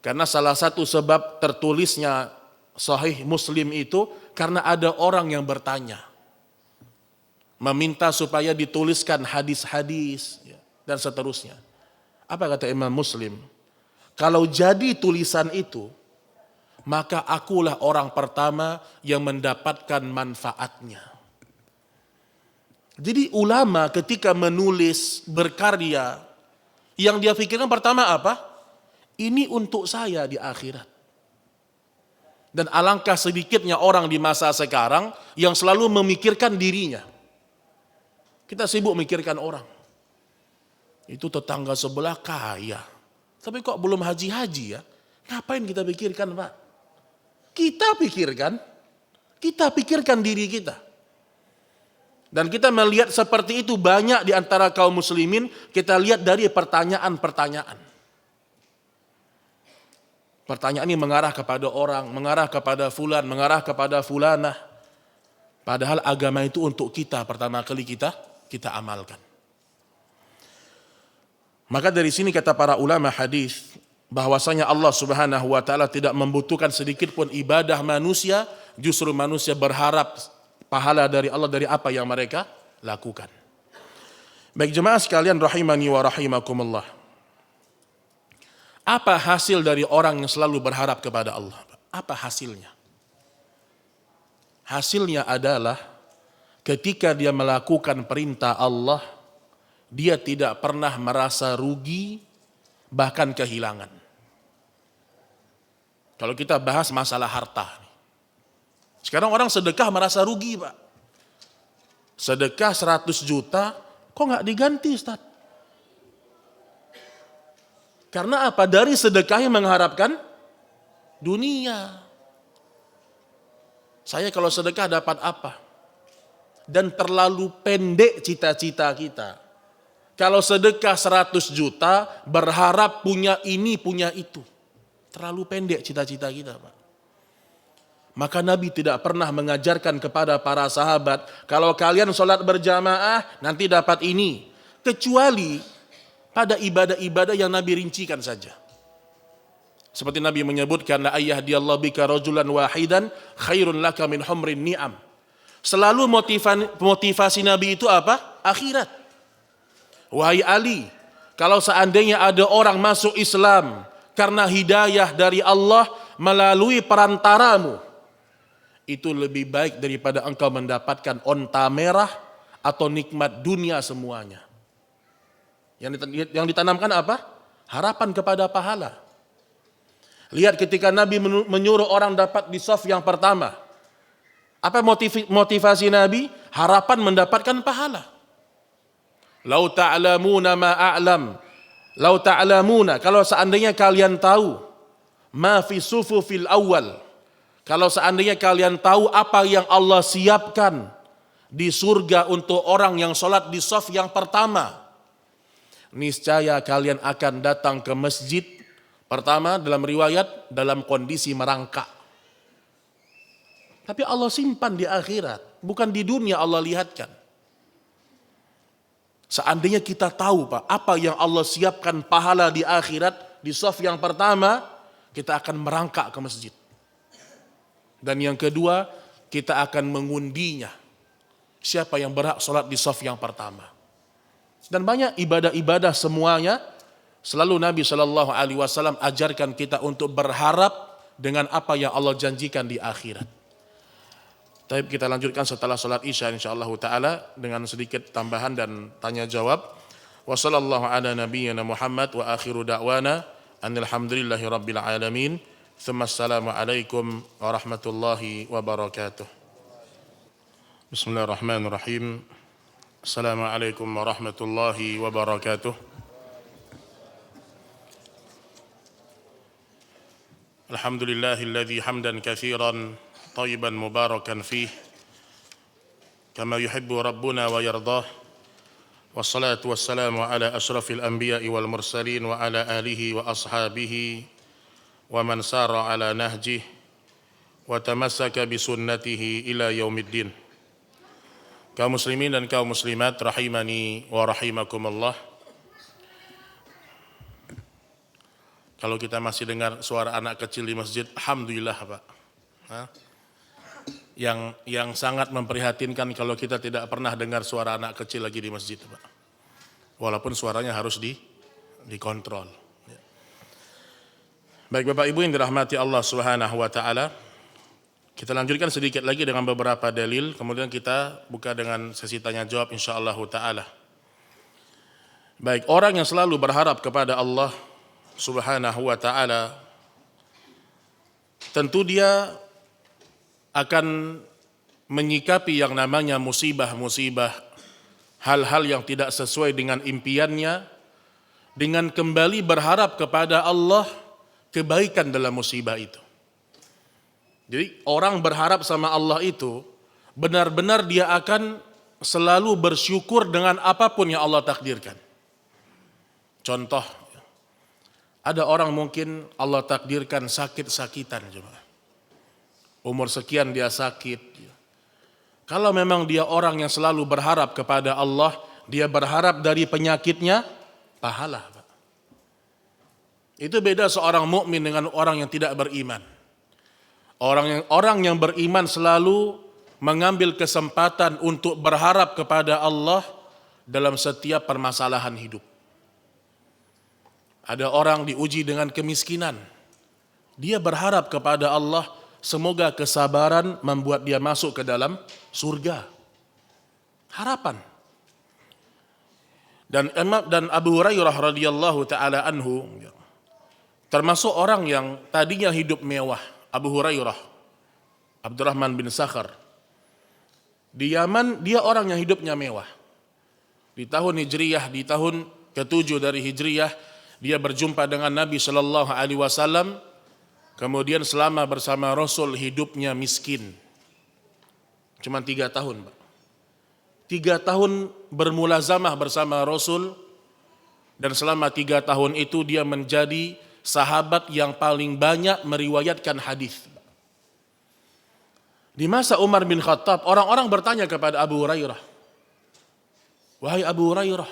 Speaker 1: karena salah satu sebab tertulisnya Sahih Muslim itu karena ada orang yang bertanya, meminta supaya dituliskan hadis-hadis dan seterusnya. Apa kata Imam Muslim? Kalau jadi tulisan itu, maka akulah orang pertama yang mendapatkan manfaatnya. Jadi ulama ketika menulis, berkarya, yang dia pikirkan pertama apa? Ini untuk saya di akhirat. Dan alangkah sedikitnya orang di masa sekarang yang selalu memikirkan dirinya. Kita sibuk memikirkan orang. Itu tetangga sebelah kaya. Tapi kok belum haji-haji ya? Ngapain kita pikirkan, Pak? Kita pikirkan. Kita pikirkan diri kita. Dan kita melihat seperti itu banyak di antara kaum muslimin. Kita lihat dari pertanyaan-pertanyaan. Pertanyaan ini mengarah kepada orang, mengarah kepada fulan, mengarah kepada fulanah. Padahal agama itu untuk kita, pertama kali kita amalkan. Maka dari sini kata para ulama hadis bahwasanya Allah Subhanahu wa taala tidak membutuhkan sedikit pun ibadah manusia, justru manusia berharap pahala dari Allah dari apa yang mereka lakukan. Baik jemaah sekalian rahimani wa rahimakumullah. Apa hasil dari orang yang selalu berharap kepada Allah? Apa hasilnya? Hasilnya adalah ketika dia melakukan perintah Allah, dia tidak pernah merasa rugi, bahkan kehilangan. Kalau kita bahas masalah harta. Sekarang orang sedekah merasa rugi, Pak. Sedekah 100 juta, kok nggak diganti, Ustaz? Karena apa? Dari sedekahnya mengharapkan dunia. Saya kalau sedekah dapat apa? Dan terlalu pendek cita-cita kita. Kalau sedekah 100 juta, berharap punya ini, punya itu. Terlalu pendek cita-cita kita, Pak. Maka Nabi tidak pernah mengajarkan kepada para sahabat, kalau kalian sholat berjamaah, nanti dapat ini. Kecuali pada ibadah-ibadah yang Nabi rincikan saja. Seperti Nabi menyebutkan, la ayyahdiyallahu bika rajulan wahidan khairun laka min humrin ni'am. Selalu motivasi Nabi itu apa? Akhirat. Wahai Ali, kalau seandainya ada orang masuk Islam karena hidayah dari Allah melalui perantaramu, itu lebih baik daripada engkau mendapatkan onta merah atau nikmat dunia semuanya. Yang ditanamkan apa? Harapan kepada pahala. Lihat ketika Nabi menyuruh orang dapat di shaf yang pertama. Apa motivasi Nabi? Harapan mendapatkan pahala. Lau ta'lamuna ma a'lam. Lau ta'lamuna, kalau seandainya kalian tahu ma fi sufufil awal. Kalau seandainya kalian tahu apa yang Allah siapkan di surga untuk orang yang sholat di shaf yang pertama, niscaya kalian akan datang ke masjid pertama dalam riwayat dalam kondisi merangkak. Tapi Allah simpan di akhirat, bukan di dunia Allah lihatkan. Seandainya kita tahu, Pak, apa yang Allah siapkan pahala di akhirat di shaf yang pertama, kita akan merangkak ke masjid. Dan yang kedua, kita akan mengundinya. Siapa yang berhak sholat di shaf yang pertama? Dan banyak ibadah-ibadah semuanya selalu Nabi SAW ajarkan kita untuk berharap dengan apa yang Allah janjikan di akhirat. Tapi kita lanjutkan setelah salat Isya insyaallah taala dengan sedikit tambahan dan tanya jawab. Wa sallallahu ala nabiyyina Muhammad wa akhiru da'wana alhamdulillahi rabbil alamin. Tsumma assalamu alaikum warahmatullahi wabarakatuh. Bismillahirrahmanirrahim. Assalamualaikum warahmatullahi wabarakatuh. Alhamdulillahilladzi hamdan katsiran tayyiban mubarakan fih kama yuhibbu rabbuna wa yardah. Wassalatu wassalamu ala asyrafil anbiya'i wal mursalin wa ala alihi wa ashabihi wa man sara ala nahjih wa tamassaka bi sunnatihi ila yaumiddin. Kaum muslimin dan kaum muslimat rahimani wa rahimakumullah. Kalau kita masih dengar suara anak kecil di masjid, alhamdulillah, Pak. Yang sangat memprihatinkan kalau kita tidak pernah dengar suara anak kecil lagi di masjid, Pak. Walaupun suaranya harus dikontrol. Baik Bapak Ibu yang dirahmati Allah Subhanahu wa taala. Kita lanjutkan sedikit lagi dengan beberapa dalil, kemudian kita buka dengan sesi tanya jawab insyaallah taala. Baik, orang yang selalu berharap kepada Allah Subhanahu wa taala, tentu Dia akan menyikapi yang namanya musibah-musibah, hal-hal yang tidak sesuai dengan impiannya, dengan kembali berharap kepada Allah kebaikan dalam musibah itu. Jadi orang berharap sama Allah itu benar-benar dia akan selalu bersyukur dengan apapun yang Allah takdirkan. Contoh, ada orang mungkin Allah takdirkan sakit-sakitan, umur sekian dia sakit. Kalau memang dia orang yang selalu berharap kepada Allah, dia berharap dari penyakitnya pahala. Itu beda seorang mukmin dengan orang yang tidak beriman. Orang yang beriman selalu mengambil kesempatan untuk berharap kepada Allah dalam setiap permasalahan hidup. Ada orang diuji dengan kemiskinan. Dia berharap kepada Allah, semoga kesabaran membuat dia masuk ke dalam surga. Harapan. Dan Abu Hurairah radhiyallahu taala anhu termasuk orang yang tadinya hidup mewah. Abu Hurairah, Abdurrahman bin Sakhar, di Yaman dia orang yang hidupnya mewah. Di tahun Hijriyah, di tahun ke-7 dari Hijriyah, dia berjumpa dengan Nabi Shallallahu Alaihi Wasallam. Kemudian selama bersama Rasul hidupnya miskin. Cuma 3 tahun, Pak. 3 tahun bermulazamah bersama Rasul, dan selama 3 tahun itu dia menjadi sahabat yang paling banyak meriwayatkan hadis. Di masa Umar bin Khattab, orang-orang bertanya kepada Abu Hurairah, wahai Abu Hurairah,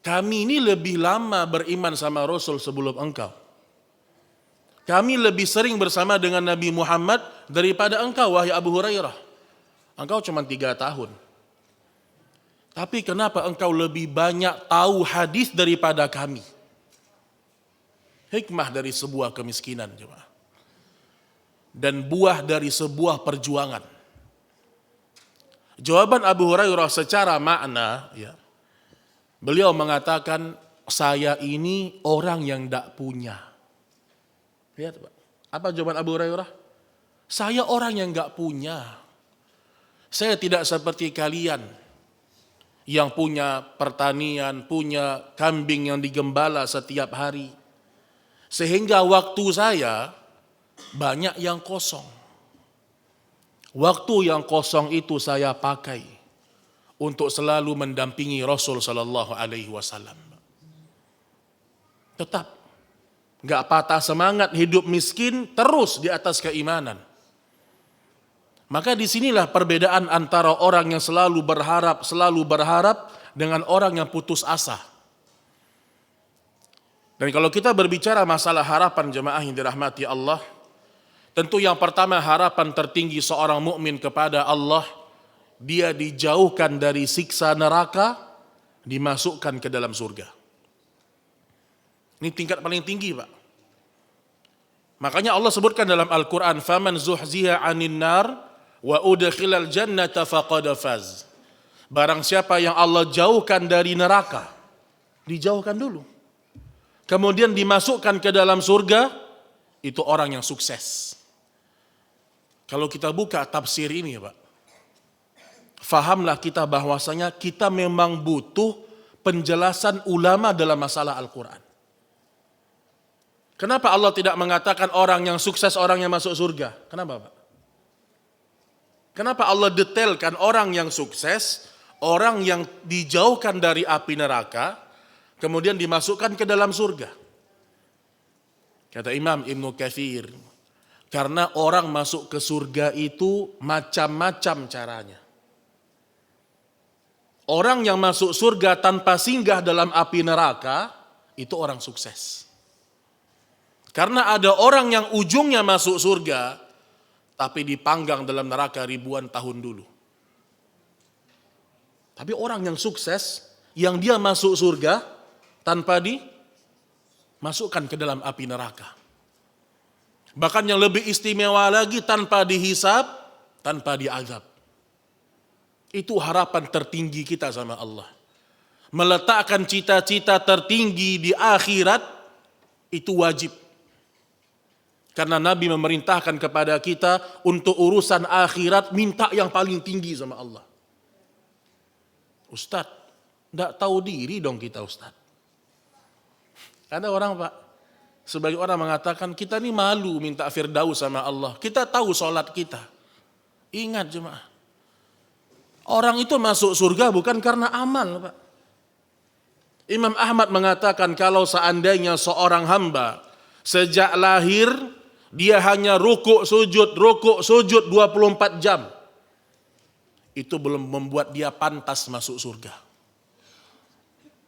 Speaker 1: kami ini lebih lama beriman sama Rasul sebelum engkau. Kami lebih sering bersama dengan Nabi Muhammad daripada engkau, wahai Abu Hurairah. Engkau cuma 3 tahun. Tapi kenapa engkau lebih banyak tahu hadis daripada kami? Hikmah dari sebuah kemiskinan, jemaah. Dan buah dari sebuah perjuangan. Jawaban Abu Hurairah secara makna, ya, beliau mengatakan, saya ini orang yang tidak punya. Lihat, Pak. Apa jawaban Abu Hurairah? Saya orang yang tidak punya. Saya tidak seperti kalian yang punya pertanian, punya kambing yang digembala setiap hari. Sehingga waktu saya banyak yang kosong. Waktu yang kosong itu saya pakai untuk selalu mendampingi Rasul Sallallahu Alaihi Wasallam. Tetap nggak patah semangat, hidup miskin terus di atas keimanan. Maka disinilah perbedaan antara orang yang selalu berharap dengan orang yang putus asa. Dan kalau kita berbicara masalah harapan jemaah yang dirahmati Allah, tentu yang pertama harapan tertinggi seorang mukmin kepada Allah, dia dijauhkan dari siksa neraka, dimasukkan ke dalam surga. Ini tingkat paling tinggi, Pak. Makanya Allah sebutkan dalam Al-Quran, faman zuhziha 'anil nar wa udkhilal jannata faqad faz. Barang siapa yang Allah jauhkan dari neraka, dijauhkan dulu, kemudian dimasukkan ke dalam surga, itu orang yang sukses. Kalau kita buka tafsir ini, Pak, fahamlah kita bahwasanya kita memang butuh penjelasan ulama dalam masalah Al-Quran. Kenapa Allah tidak mengatakan orang yang sukses, orang yang masuk surga? Kenapa, Pak? Kenapa Allah detailkan orang yang sukses, orang yang dijauhkan dari api neraka, kemudian dimasukkan ke dalam surga? Kata Imam Ibnu Katsir, karena orang masuk ke surga itu macam-macam caranya. Orang yang masuk surga tanpa singgah dalam api neraka, itu orang sukses. Karena ada orang yang ujungnya masuk surga, tapi dipanggang dalam neraka ribuan tahun dulu. Tapi orang yang sukses, yang dia masuk surga, tanpa dimasukkan ke dalam api neraka. Bahkan yang lebih istimewa lagi, tanpa dihisab, tanpa diazab. Itu harapan tertinggi kita sama Allah. Meletakkan cita-cita tertinggi di akhirat Itu wajib. Karena Nabi memerintahkan kepada kita untuk urusan akhirat minta yang paling tinggi sama Allah. Ustadz, tidak tahu diri dong kita Ustadz. Ada orang Pak, sebagai orang mengatakan kita ini malu minta firdaus sama Allah. Kita tahu sholat kita. Ingat jemaah. Orang itu masuk surga bukan karena amal Pak. Imam Ahmad mengatakan kalau seandainya seorang hamba sejak lahir dia hanya rukuk sujud 24 jam. Itu belum membuat dia pantas masuk surga.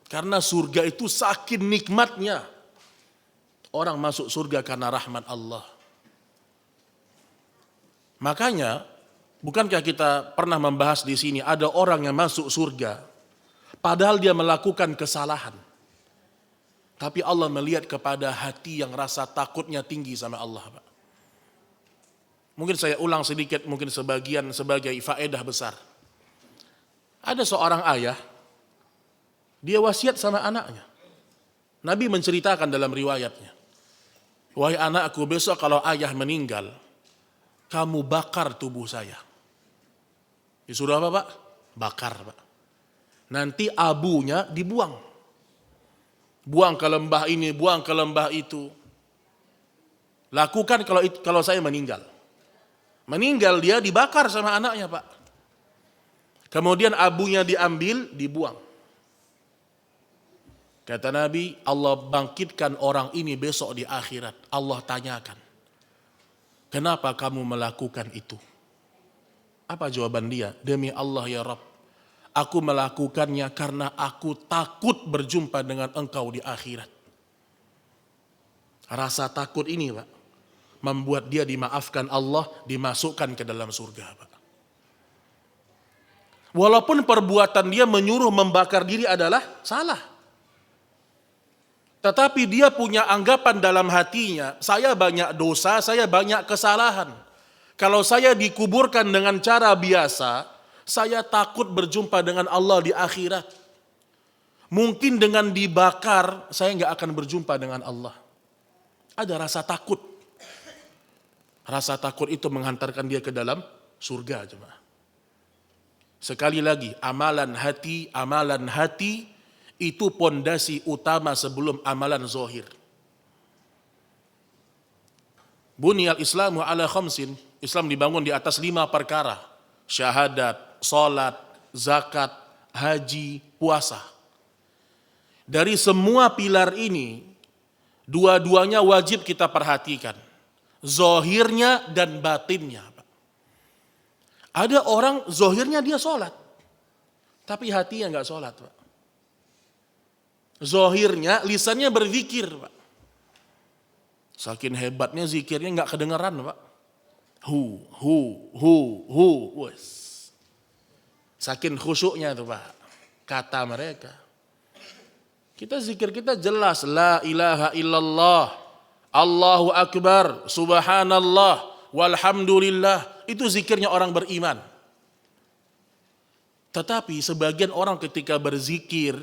Speaker 1: Karena surga itu saking nikmatnya. Orang masuk surga karena rahmat Allah. Makanya, bukankah kita pernah membahas di sini ada orang yang masuk surga padahal dia melakukan kesalahan. Tapi Allah melihat kepada hati yang rasa takutnya tinggi sama Allah, Pak. Mungkin saya ulang sedikit, mungkin sebagian sebagai faedah besar. Ada seorang ayah, dia wasiat sama anaknya. Nabi menceritakan dalam riwayatnya, wahai anakku, besok kalau ayah meninggal, kamu bakar tubuh saya. Disuruh apa Pak? Bakar Pak. Nanti abunya dibuang. Buang ke lembah ini, buang ke lembah itu. Lakukan kalau saya meninggal. Meninggal dia dibakar sama anaknya Pak. Kemudian abunya diambil, dibuang. Kata Nabi, Allah bangkitkan orang ini besok di akhirat. Allah tanyakan, kenapa kamu melakukan itu? Apa jawaban dia? Demi Allah ya Rabb, aku melakukannya karena aku takut berjumpa dengan engkau di akhirat. Rasa takut ini Pak, membuat dia dimaafkan Allah, dimasukkan ke dalam surga Pak. Walaupun perbuatan dia menyuruh membakar diri adalah salah. Tetapi dia punya anggapan dalam hatinya, saya banyak dosa, saya banyak kesalahan. Kalau saya dikuburkan dengan cara biasa, saya takut berjumpa dengan Allah di akhirat. Mungkin dengan dibakar, saya nggak akan berjumpa dengan Allah. Ada rasa takut. Rasa takut itu menghantarkan dia ke dalam surga, jemaah. Sekali lagi, amalan hati itu pondasi utama sebelum amalan zahir. Bunyal Islamu ala khamsin, Islam dibangun di atas 5 perkara. Syahadat, salat, zakat, haji, puasa. Dari semua pilar ini, dua-duanya wajib kita perhatikan. Zahirnya dan batinnya. Ada orang zahirnya dia sholat, tapi hatinya nggak sholat, Pak. Zahirnya, lisannya berzikir, Pak. Saking hebatnya zikirnya nggak kedengeran, Pak. Hu. Wes. Saking khusyuknya tuh, Pak. Kata mereka. Kita zikir kita jelas, la ilaha illallah, Allahu akbar, subhanallah, walhamdulillah. Itu zikirnya orang beriman. Tetapi sebagian orang ketika berzikir,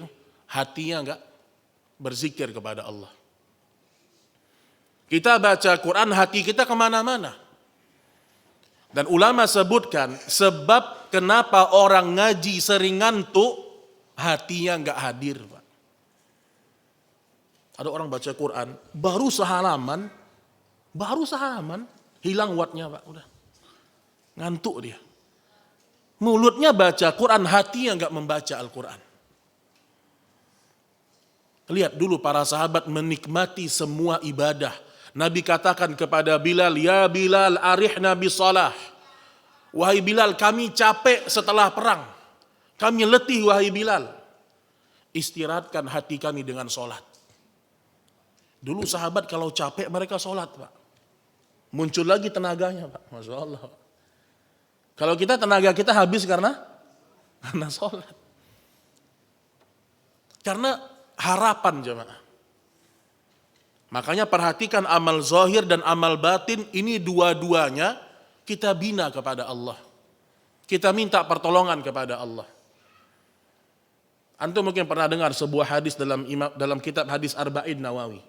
Speaker 1: hatinya enggak berzikir kepada Allah. Kita baca Quran, hati kita kemana-mana. Dan ulama sebutkan, sebab kenapa orang ngaji sering ngantuk, hatinya enggak hadir, Pak. Ada orang baca Quran, baru sehalaman, hilang wattnya, Pak. Udah. Ngantuk dia. Mulutnya baca Quran, hatinya enggak membaca Al-Quran. Lihat dulu para sahabat menikmati semua ibadah. Nabi katakan kepada Bilal, ya Bilal arihna bisalah. Wahai Bilal, kami capek setelah perang. Kami letih wahai Bilal. Istirahatkan hati kami dengan sholat. Dulu sahabat kalau capek mereka sholat, Pak. Muncul lagi tenaganya, Pak. Masya Allah. Kalau kita tenaga kita habis karena sholat. Karena harapan jemaah. Makanya perhatikan amal zahir dan amal batin, ini dua-duanya kita bina kepada Allah. Kita minta pertolongan kepada Allah. Antum mungkin pernah dengar sebuah hadis dalam kitab hadis Arba'in Nawawi.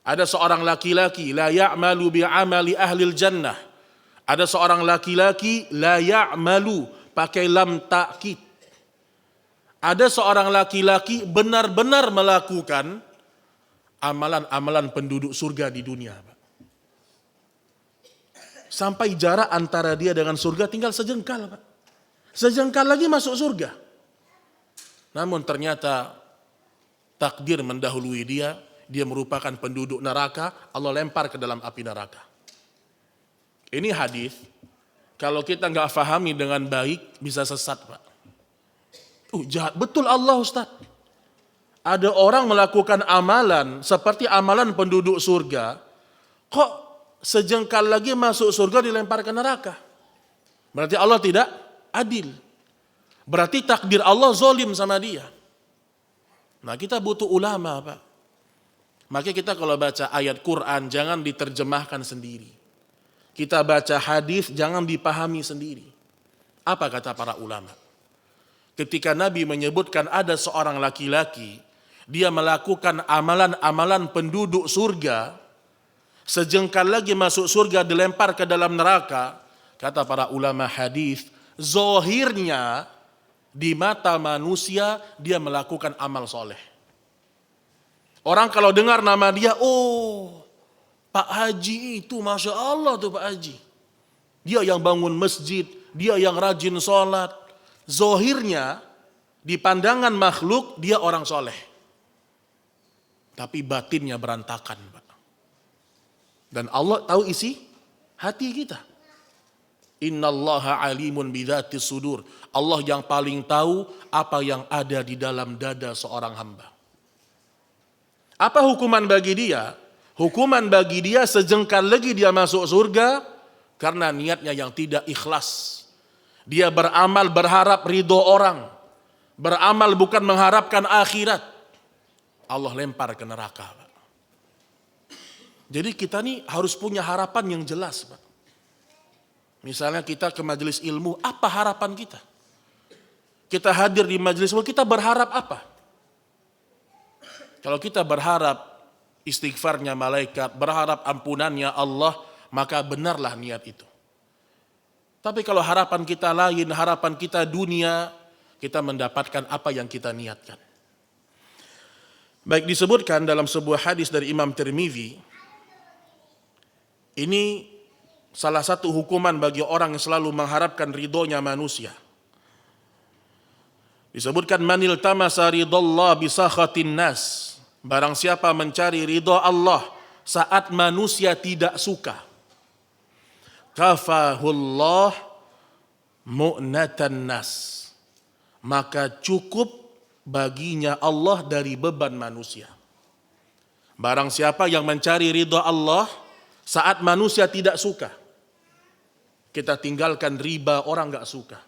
Speaker 1: Ada seorang laki-laki la ya'malu bi'amali ahlil jannah. Ada seorang laki-laki la ya'malu pakai lam ta'kid. Ada seorang laki-laki benar-benar melakukan amalan-amalan penduduk surga di dunia. Sampai jarak antara dia dengan surga tinggal sejengkal, Pak. Sejengkal lagi masuk surga. Namun ternyata takdir mendahului dia merupakan penduduk neraka, Allah lempar ke dalam api neraka. Ini hadis, kalau kita nggak fahami dengan baik bisa sesat, Pak. Jahat betul Allah, Ustaz. Ada orang melakukan amalan seperti amalan penduduk surga, kok sejengkal lagi masuk surga dilempar ke neraka? Berarti Allah tidak adil. Berarti takdir Allah zolim sama dia. Nah, kita butuh ulama, Pak. Makanya kita kalau baca ayat Quran jangan diterjemahkan sendiri. Kita baca hadis jangan dipahami sendiri. Apa kata para ulama? Ketika Nabi menyebutkan ada seorang laki-laki, dia melakukan amalan-amalan penduduk surga, sejengkal lagi masuk surga dilempar ke dalam neraka, kata para ulama hadis, zahirnya di mata manusia dia melakukan amal soleh. Orang kalau dengar nama dia, oh Pak Haji itu Masya Allah tuh Pak Haji. Dia yang bangun masjid, dia yang rajin sholat. Zahirnya di pandangan makhluk dia orang soleh. Tapi batinnya berantakan, Pak. Dan Allah tahu isi hati kita. Innallaha alimun bidzatis sudur. Allah yang paling tahu apa yang ada di dalam dada seorang hamba. Apa hukuman bagi dia? Hukuman bagi dia sejengkal lagi dia masuk surga karena niatnya yang tidak ikhlas. Dia beramal berharap ridho orang. Beramal bukan mengharapkan akhirat. Allah lempar ke neraka, Pak. Jadi kita nih harus punya harapan yang jelas, Pak. Misalnya kita ke majelis ilmu, apa harapan kita? Kita hadir di majelis ilmu, kita berharap apa? Kalau kita berharap istighfarnya malaikat, berharap ampunannya Allah, maka benarlah niat itu. Tapi kalau harapan kita lain, harapan kita dunia, kita mendapatkan apa yang kita niatkan. Baik, disebutkan dalam sebuah hadis dari Imam Tirmidzi, ini salah satu hukuman bagi orang yang selalu mengharapkan ridhonya manusia. Disebutkan manil tamasa ridallah bisakhatin nas. Barang siapa mencari ridho Allah saat manusia tidak suka, kafahullah mu'natan nas. Maka cukup baginya Allah dari beban manusia. Barang siapa yang mencari ridho Allah saat manusia tidak suka, kita tinggalkan riba, orang gak suka.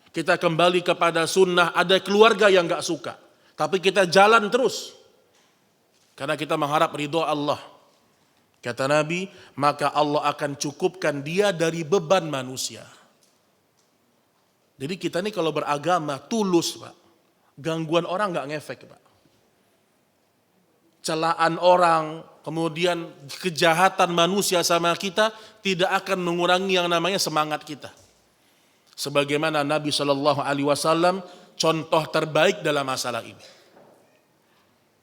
Speaker 1: Kita kembali kepada sunnah, ada keluarga yang gak suka. Tapi kita jalan terus. Karena kita mengharap ridho Allah. Kata Nabi, maka Allah akan cukupkan dia dari beban manusia. Jadi kita ini kalau beragama tulus, Pak. Gangguan orang gak ngefek, Pak. Celaan orang, kemudian kejahatan manusia sama kita tidak akan mengurangi yang namanya semangat kita. Sebagaimana Nabi SAW contoh terbaik dalam masalah ini.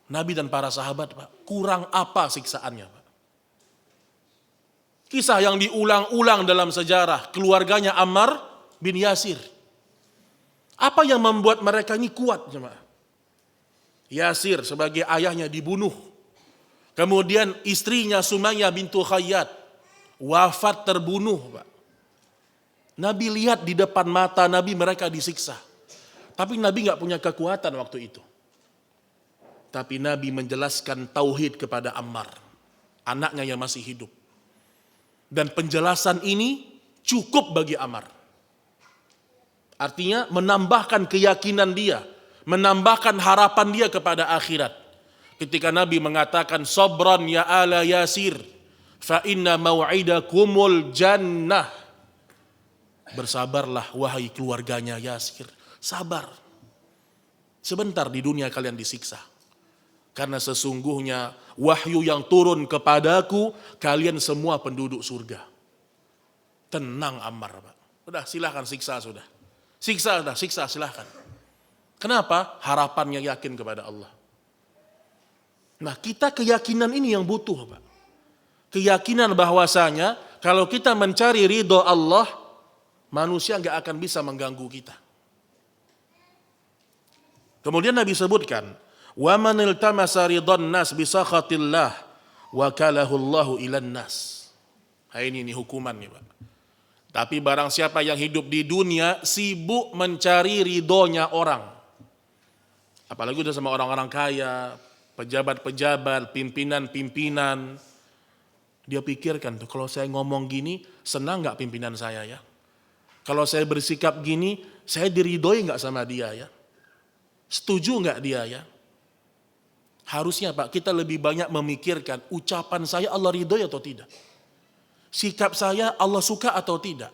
Speaker 1: Nabi dan para sahabat, Pak, kurang apa siksaannya, Pak? Kisah yang diulang-ulang dalam sejarah keluarganya Ammar bin Yasir. Apa yang membuat mereka ini kuat, jemaah? Yasir sebagai ayahnya dibunuh. Kemudian istrinya Sumayyah bintu Khayyat wafat terbunuh, Pak. Nabi lihat di depan mata Nabi mereka disiksa. Tapi Nabi gak punya kekuatan waktu itu. Tapi Nabi menjelaskan tauhid kepada Ammar, anaknya yang masih hidup. Dan penjelasan ini cukup bagi Ammar. Artinya menambahkan keyakinan dia, menambahkan harapan dia kepada akhirat. Ketika Nabi mengatakan, sabran ya ala Yasir, fa inna mau'idakumul jannah. Bersabarlah wahai keluarganya Yasir, sabar. Sebentar di dunia kalian disiksa. Karena sesungguhnya wahyu yang turun kepadaku, kalian semua penduduk surga. Tenang Ammar, Pak. Udah silahkan siksa sudah. Siksa silahkan. Kenapa? Harapannya yakin kepada Allah. Nah, kita keyakinan ini yang butuh, Pak. Keyakinan bahwasanya kalau kita mencari ridho Allah, manusia nggak akan bisa mengganggu kita. Kemudian Nabi sebutkan, wa man iltamasa ridhan nas bi sakhatillah wakalahu Allahu ilan nas. Ini hukuman nih, Pak. Tapi barang siapa yang hidup di dunia sibuk mencari ridhonya orang, apalagi udah sama orang-orang kaya, pejabat-pejabat, pimpinan-pimpinan, dia pikirkan tuh, kalau saya ngomong gini, senang nggak pimpinan saya ya? Kalau saya bersikap gini, saya diridhoi nggak sama dia ya? Setuju nggak dia ya? Harusnya Pak, kita lebih banyak memikirkan ucapan saya Allah ridhoi atau tidak. Sikap saya Allah suka atau tidak.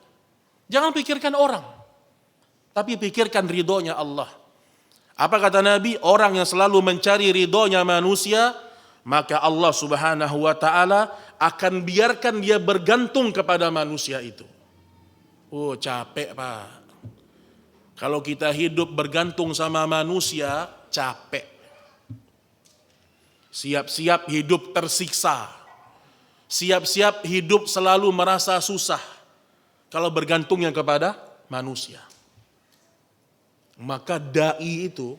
Speaker 1: Jangan pikirkan orang, tapi pikirkan ridhonya Allah. Apa kata Nabi? Orang yang selalu mencari ridhonya manusia, maka Allah Subhanahu wa ta'ala akan biarkan dia bergantung kepada manusia itu. Oh, capek Pak. Kalau kita hidup bergantung sama manusia, capek. Siap-siap hidup tersiksa. Siap-siap hidup selalu merasa susah kalau bergantungnya kepada manusia. Maka dai itu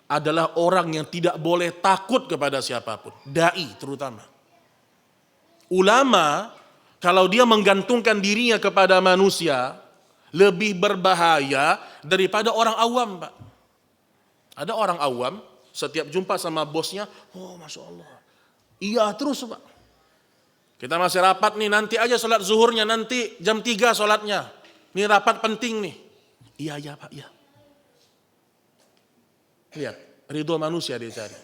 Speaker 1: adalah orang yang tidak boleh takut kepada siapapun. Dai terutama. Ulama kalau dia menggantungkan dirinya kepada manusia lebih berbahaya daripada orang awam, Pak. Ada orang awam setiap jumpa sama bosnya, oh Masya Allah, iya terus Pak. Kita masih rapat nih, nanti aja sholat zuhurnya, nanti jam 3 sholatnya. Ini rapat penting nih. Iya Pak, iya. Lihat, ridho manusia dia cari.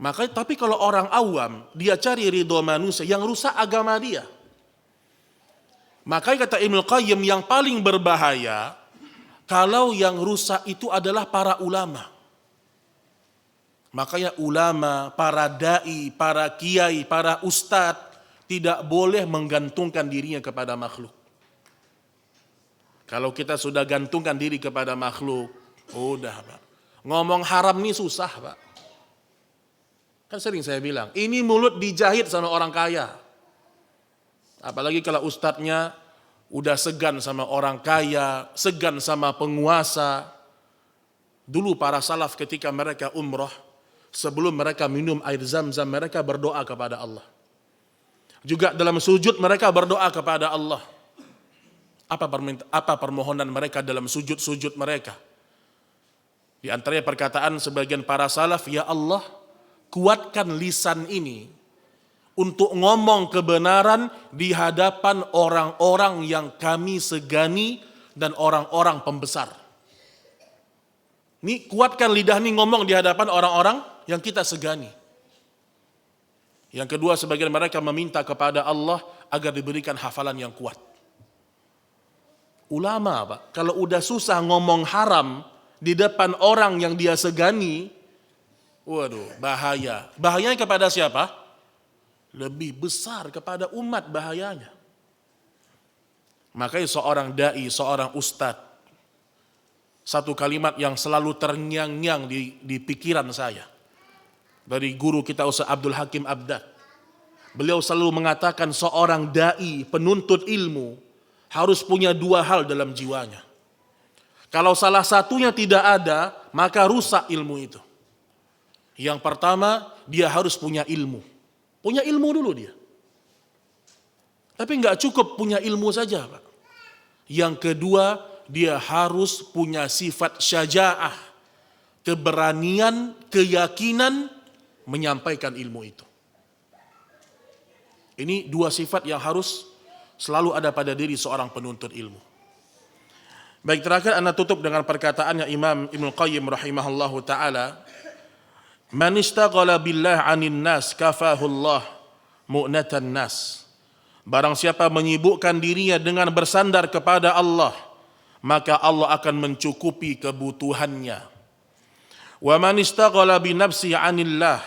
Speaker 1: Makanya, tapi kalau orang awam, dia cari ridho manusia, yang rusak agama dia. Makanya kata Ibnu Qayyim, yang paling berbahaya, kalau yang rusak itu adalah para ulama. Makanya ulama, para dai, para kiai, para ustadz tidak boleh menggantungkan dirinya kepada makhluk. Kalau kita sudah gantungkan diri kepada makhluk, udah Pak. Ngomong haram nih susah Pak. Kan sering saya bilang, ini mulut dijahit sama orang kaya. Apalagi kalau ustadznya udah segan sama orang kaya, segan sama penguasa. Dulu para salaf ketika mereka umroh, sebelum mereka minum air zam-zam, mereka berdoa kepada Allah. Juga dalam sujud mereka berdoa kepada Allah. Apa permohonan mereka dalam sujud-sujud mereka? Di antaranya perkataan sebagian para salaf, ya Allah, kuatkan lisan ini untuk ngomong kebenaran di hadapan orang-orang yang kami segani dan orang-orang pembesar. Ini kuatkan lidah ini ngomong di hadapan orang-orang yang kita segani. Yang kedua, sebagian mereka meminta kepada Allah agar diberikan hafalan yang kuat. Ulama Pak, kalau udah susah ngomong haram di depan orang yang dia segani, waduh bahaya. Bahayanya kepada siapa? Lebih besar kepada umat bahayanya. Makanya seorang dai, seorang ustadz, satu kalimat yang selalu terngiang-ngiang di pikiran saya. Dari guru kita Ustaz Abdul Hakim Abdad. Beliau selalu mengatakan seorang dai, penuntut ilmu, harus punya dua hal dalam jiwanya. Kalau salah satunya tidak ada, maka rusak ilmu itu. Yang pertama, dia harus punya ilmu. Punya ilmu dulu dia. Tapi enggak cukup punya ilmu saja, Pak. Yang kedua, dia harus punya sifat syaja'ah, keberanian, keyakinan menyampaikan ilmu itu. Ini dua sifat yang harus selalu ada pada diri seorang penuntut ilmu. Baik, terakhir anda tutup dengan perkataannya Imam Ibnu Qayyim rahimahullahu taala, "Man ishtaghala billah 'anil nas kafahu Allah mu'natan nas." Barang siapa menyibukkan dirinya dengan bersandar kepada Allah, maka Allah akan mencukupi kebutuhannya. Wa man istaghala bi nafsihi 'anillah,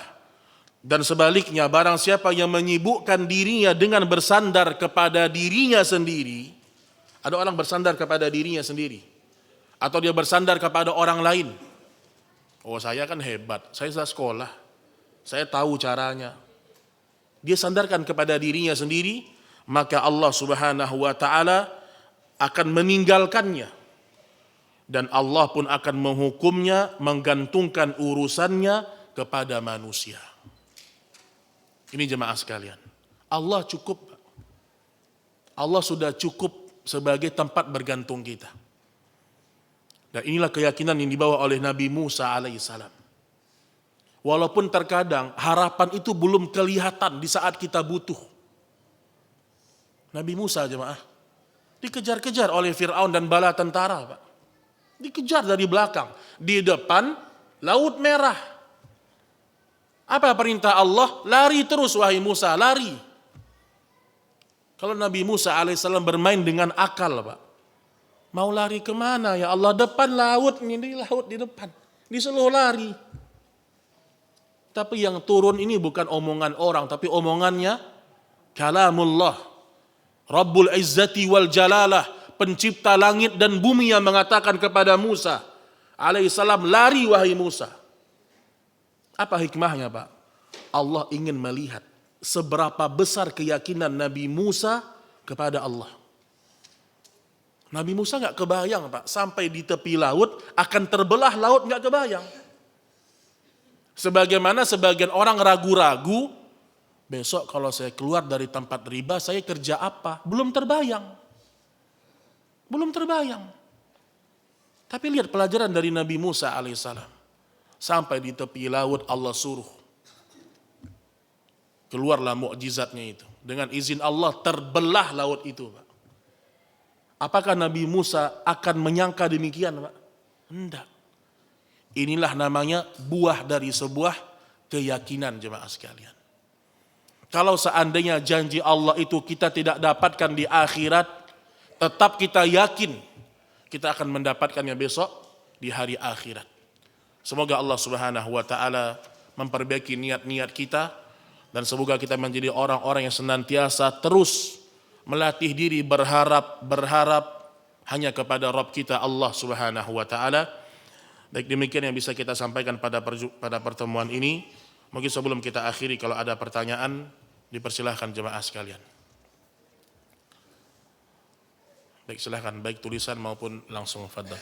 Speaker 1: dan sebaliknya barang siapa yang menyibukkan dirinya dengan bersandar kepada dirinya sendiri. Ada orang bersandar kepada dirinya sendiri, atau dia bersandar kepada orang lain. Oh, saya kan hebat, saya sudah sekolah, saya tahu caranya. Dia sandarkan kepada dirinya sendiri, maka Allah Subhanahu wa taala akan meninggalkannya. Dan Allah pun akan menghukumnya, menggantungkan urusannya kepada manusia. Ini jemaah sekalian, Allah cukup. Allah sudah cukup sebagai tempat bergantung kita. Dan inilah keyakinan yang dibawa oleh Nabi Musa alaihissalam. Walaupun terkadang harapan itu belum kelihatan di saat kita butuh. Nabi Musa jemaah dikejar-kejar oleh Fir'aun dan bala tentara, Pak. Dikejar dari belakang, di depan Laut Merah. Apa perintah Allah? Lari terus wahai Musa, lari. Kalau Nabi Musa alaihissalam bermain dengan akal, Pak, mau lari kemana ya Allah? Depan laut, ini laut di depan, disuruh lari. Tapi yang turun ini bukan omongan orang, tapi omongannya kalamullah, Rabbul Izzati wal Jalalah, pencipta langit dan bumi, yang mengatakan kepada Musa alaihissalam, lari wahai Musa. Apa hikmahnya, Pak? Allah ingin melihat seberapa besar keyakinan Nabi Musa kepada Allah. Nabi Musa gak kebayang, Pak, sampai di tepi laut akan terbelah laut, gak kebayang. Sebagaimana sebagian orang ragu-ragu, besok kalau saya keluar dari tempat riba, saya kerja apa? Belum terbayang. Belum terbayang. Tapi lihat pelajaran dari Nabi Musa alaihissalam. Sampai di tepi laut Allah suruh. Keluarlah mukjizatnya itu. Dengan izin Allah terbelah laut itu, Pak. Apakah Nabi Musa akan menyangka demikian, Pak? Tidak. Inilah namanya buah dari sebuah keyakinan, jemaah sekalian. Kalau seandainya janji Allah itu kita tidak dapatkan di akhirat, tetap kita yakin kita akan mendapatkannya besok di hari akhirat. Semoga Allah Subhanahu wa taala memperbaiki niat-niat kita, dan semoga kita menjadi orang-orang yang senantiasa terus melatih diri berharap hanya kepada Rabb kita Allah Subhanahu wa taala. Baik, demikian yang bisa kita sampaikan pada pertemuan ini. Mungkin sebelum kita akhiri, kalau ada pertanyaan dipersilahkan jemaah sekalian. Baik, silahkan, baik tulisan maupun langsung, fadhal.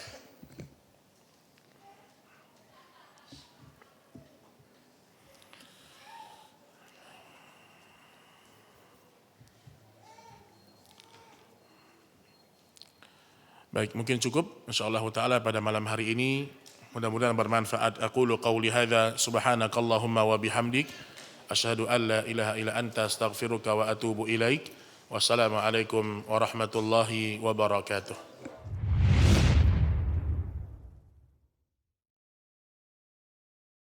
Speaker 1: Baik, mungkin cukup insyaallah taala pada malam hari ini. Mudah-mudahan bermanfaat. Aqulu qauli hadza subhanakallahumma wa bihamdik asyhadu an la ilaha illa anta astaghfiruka wa atubu ilaik. Wassalamualaikum warahmatullahi wabarakatuh.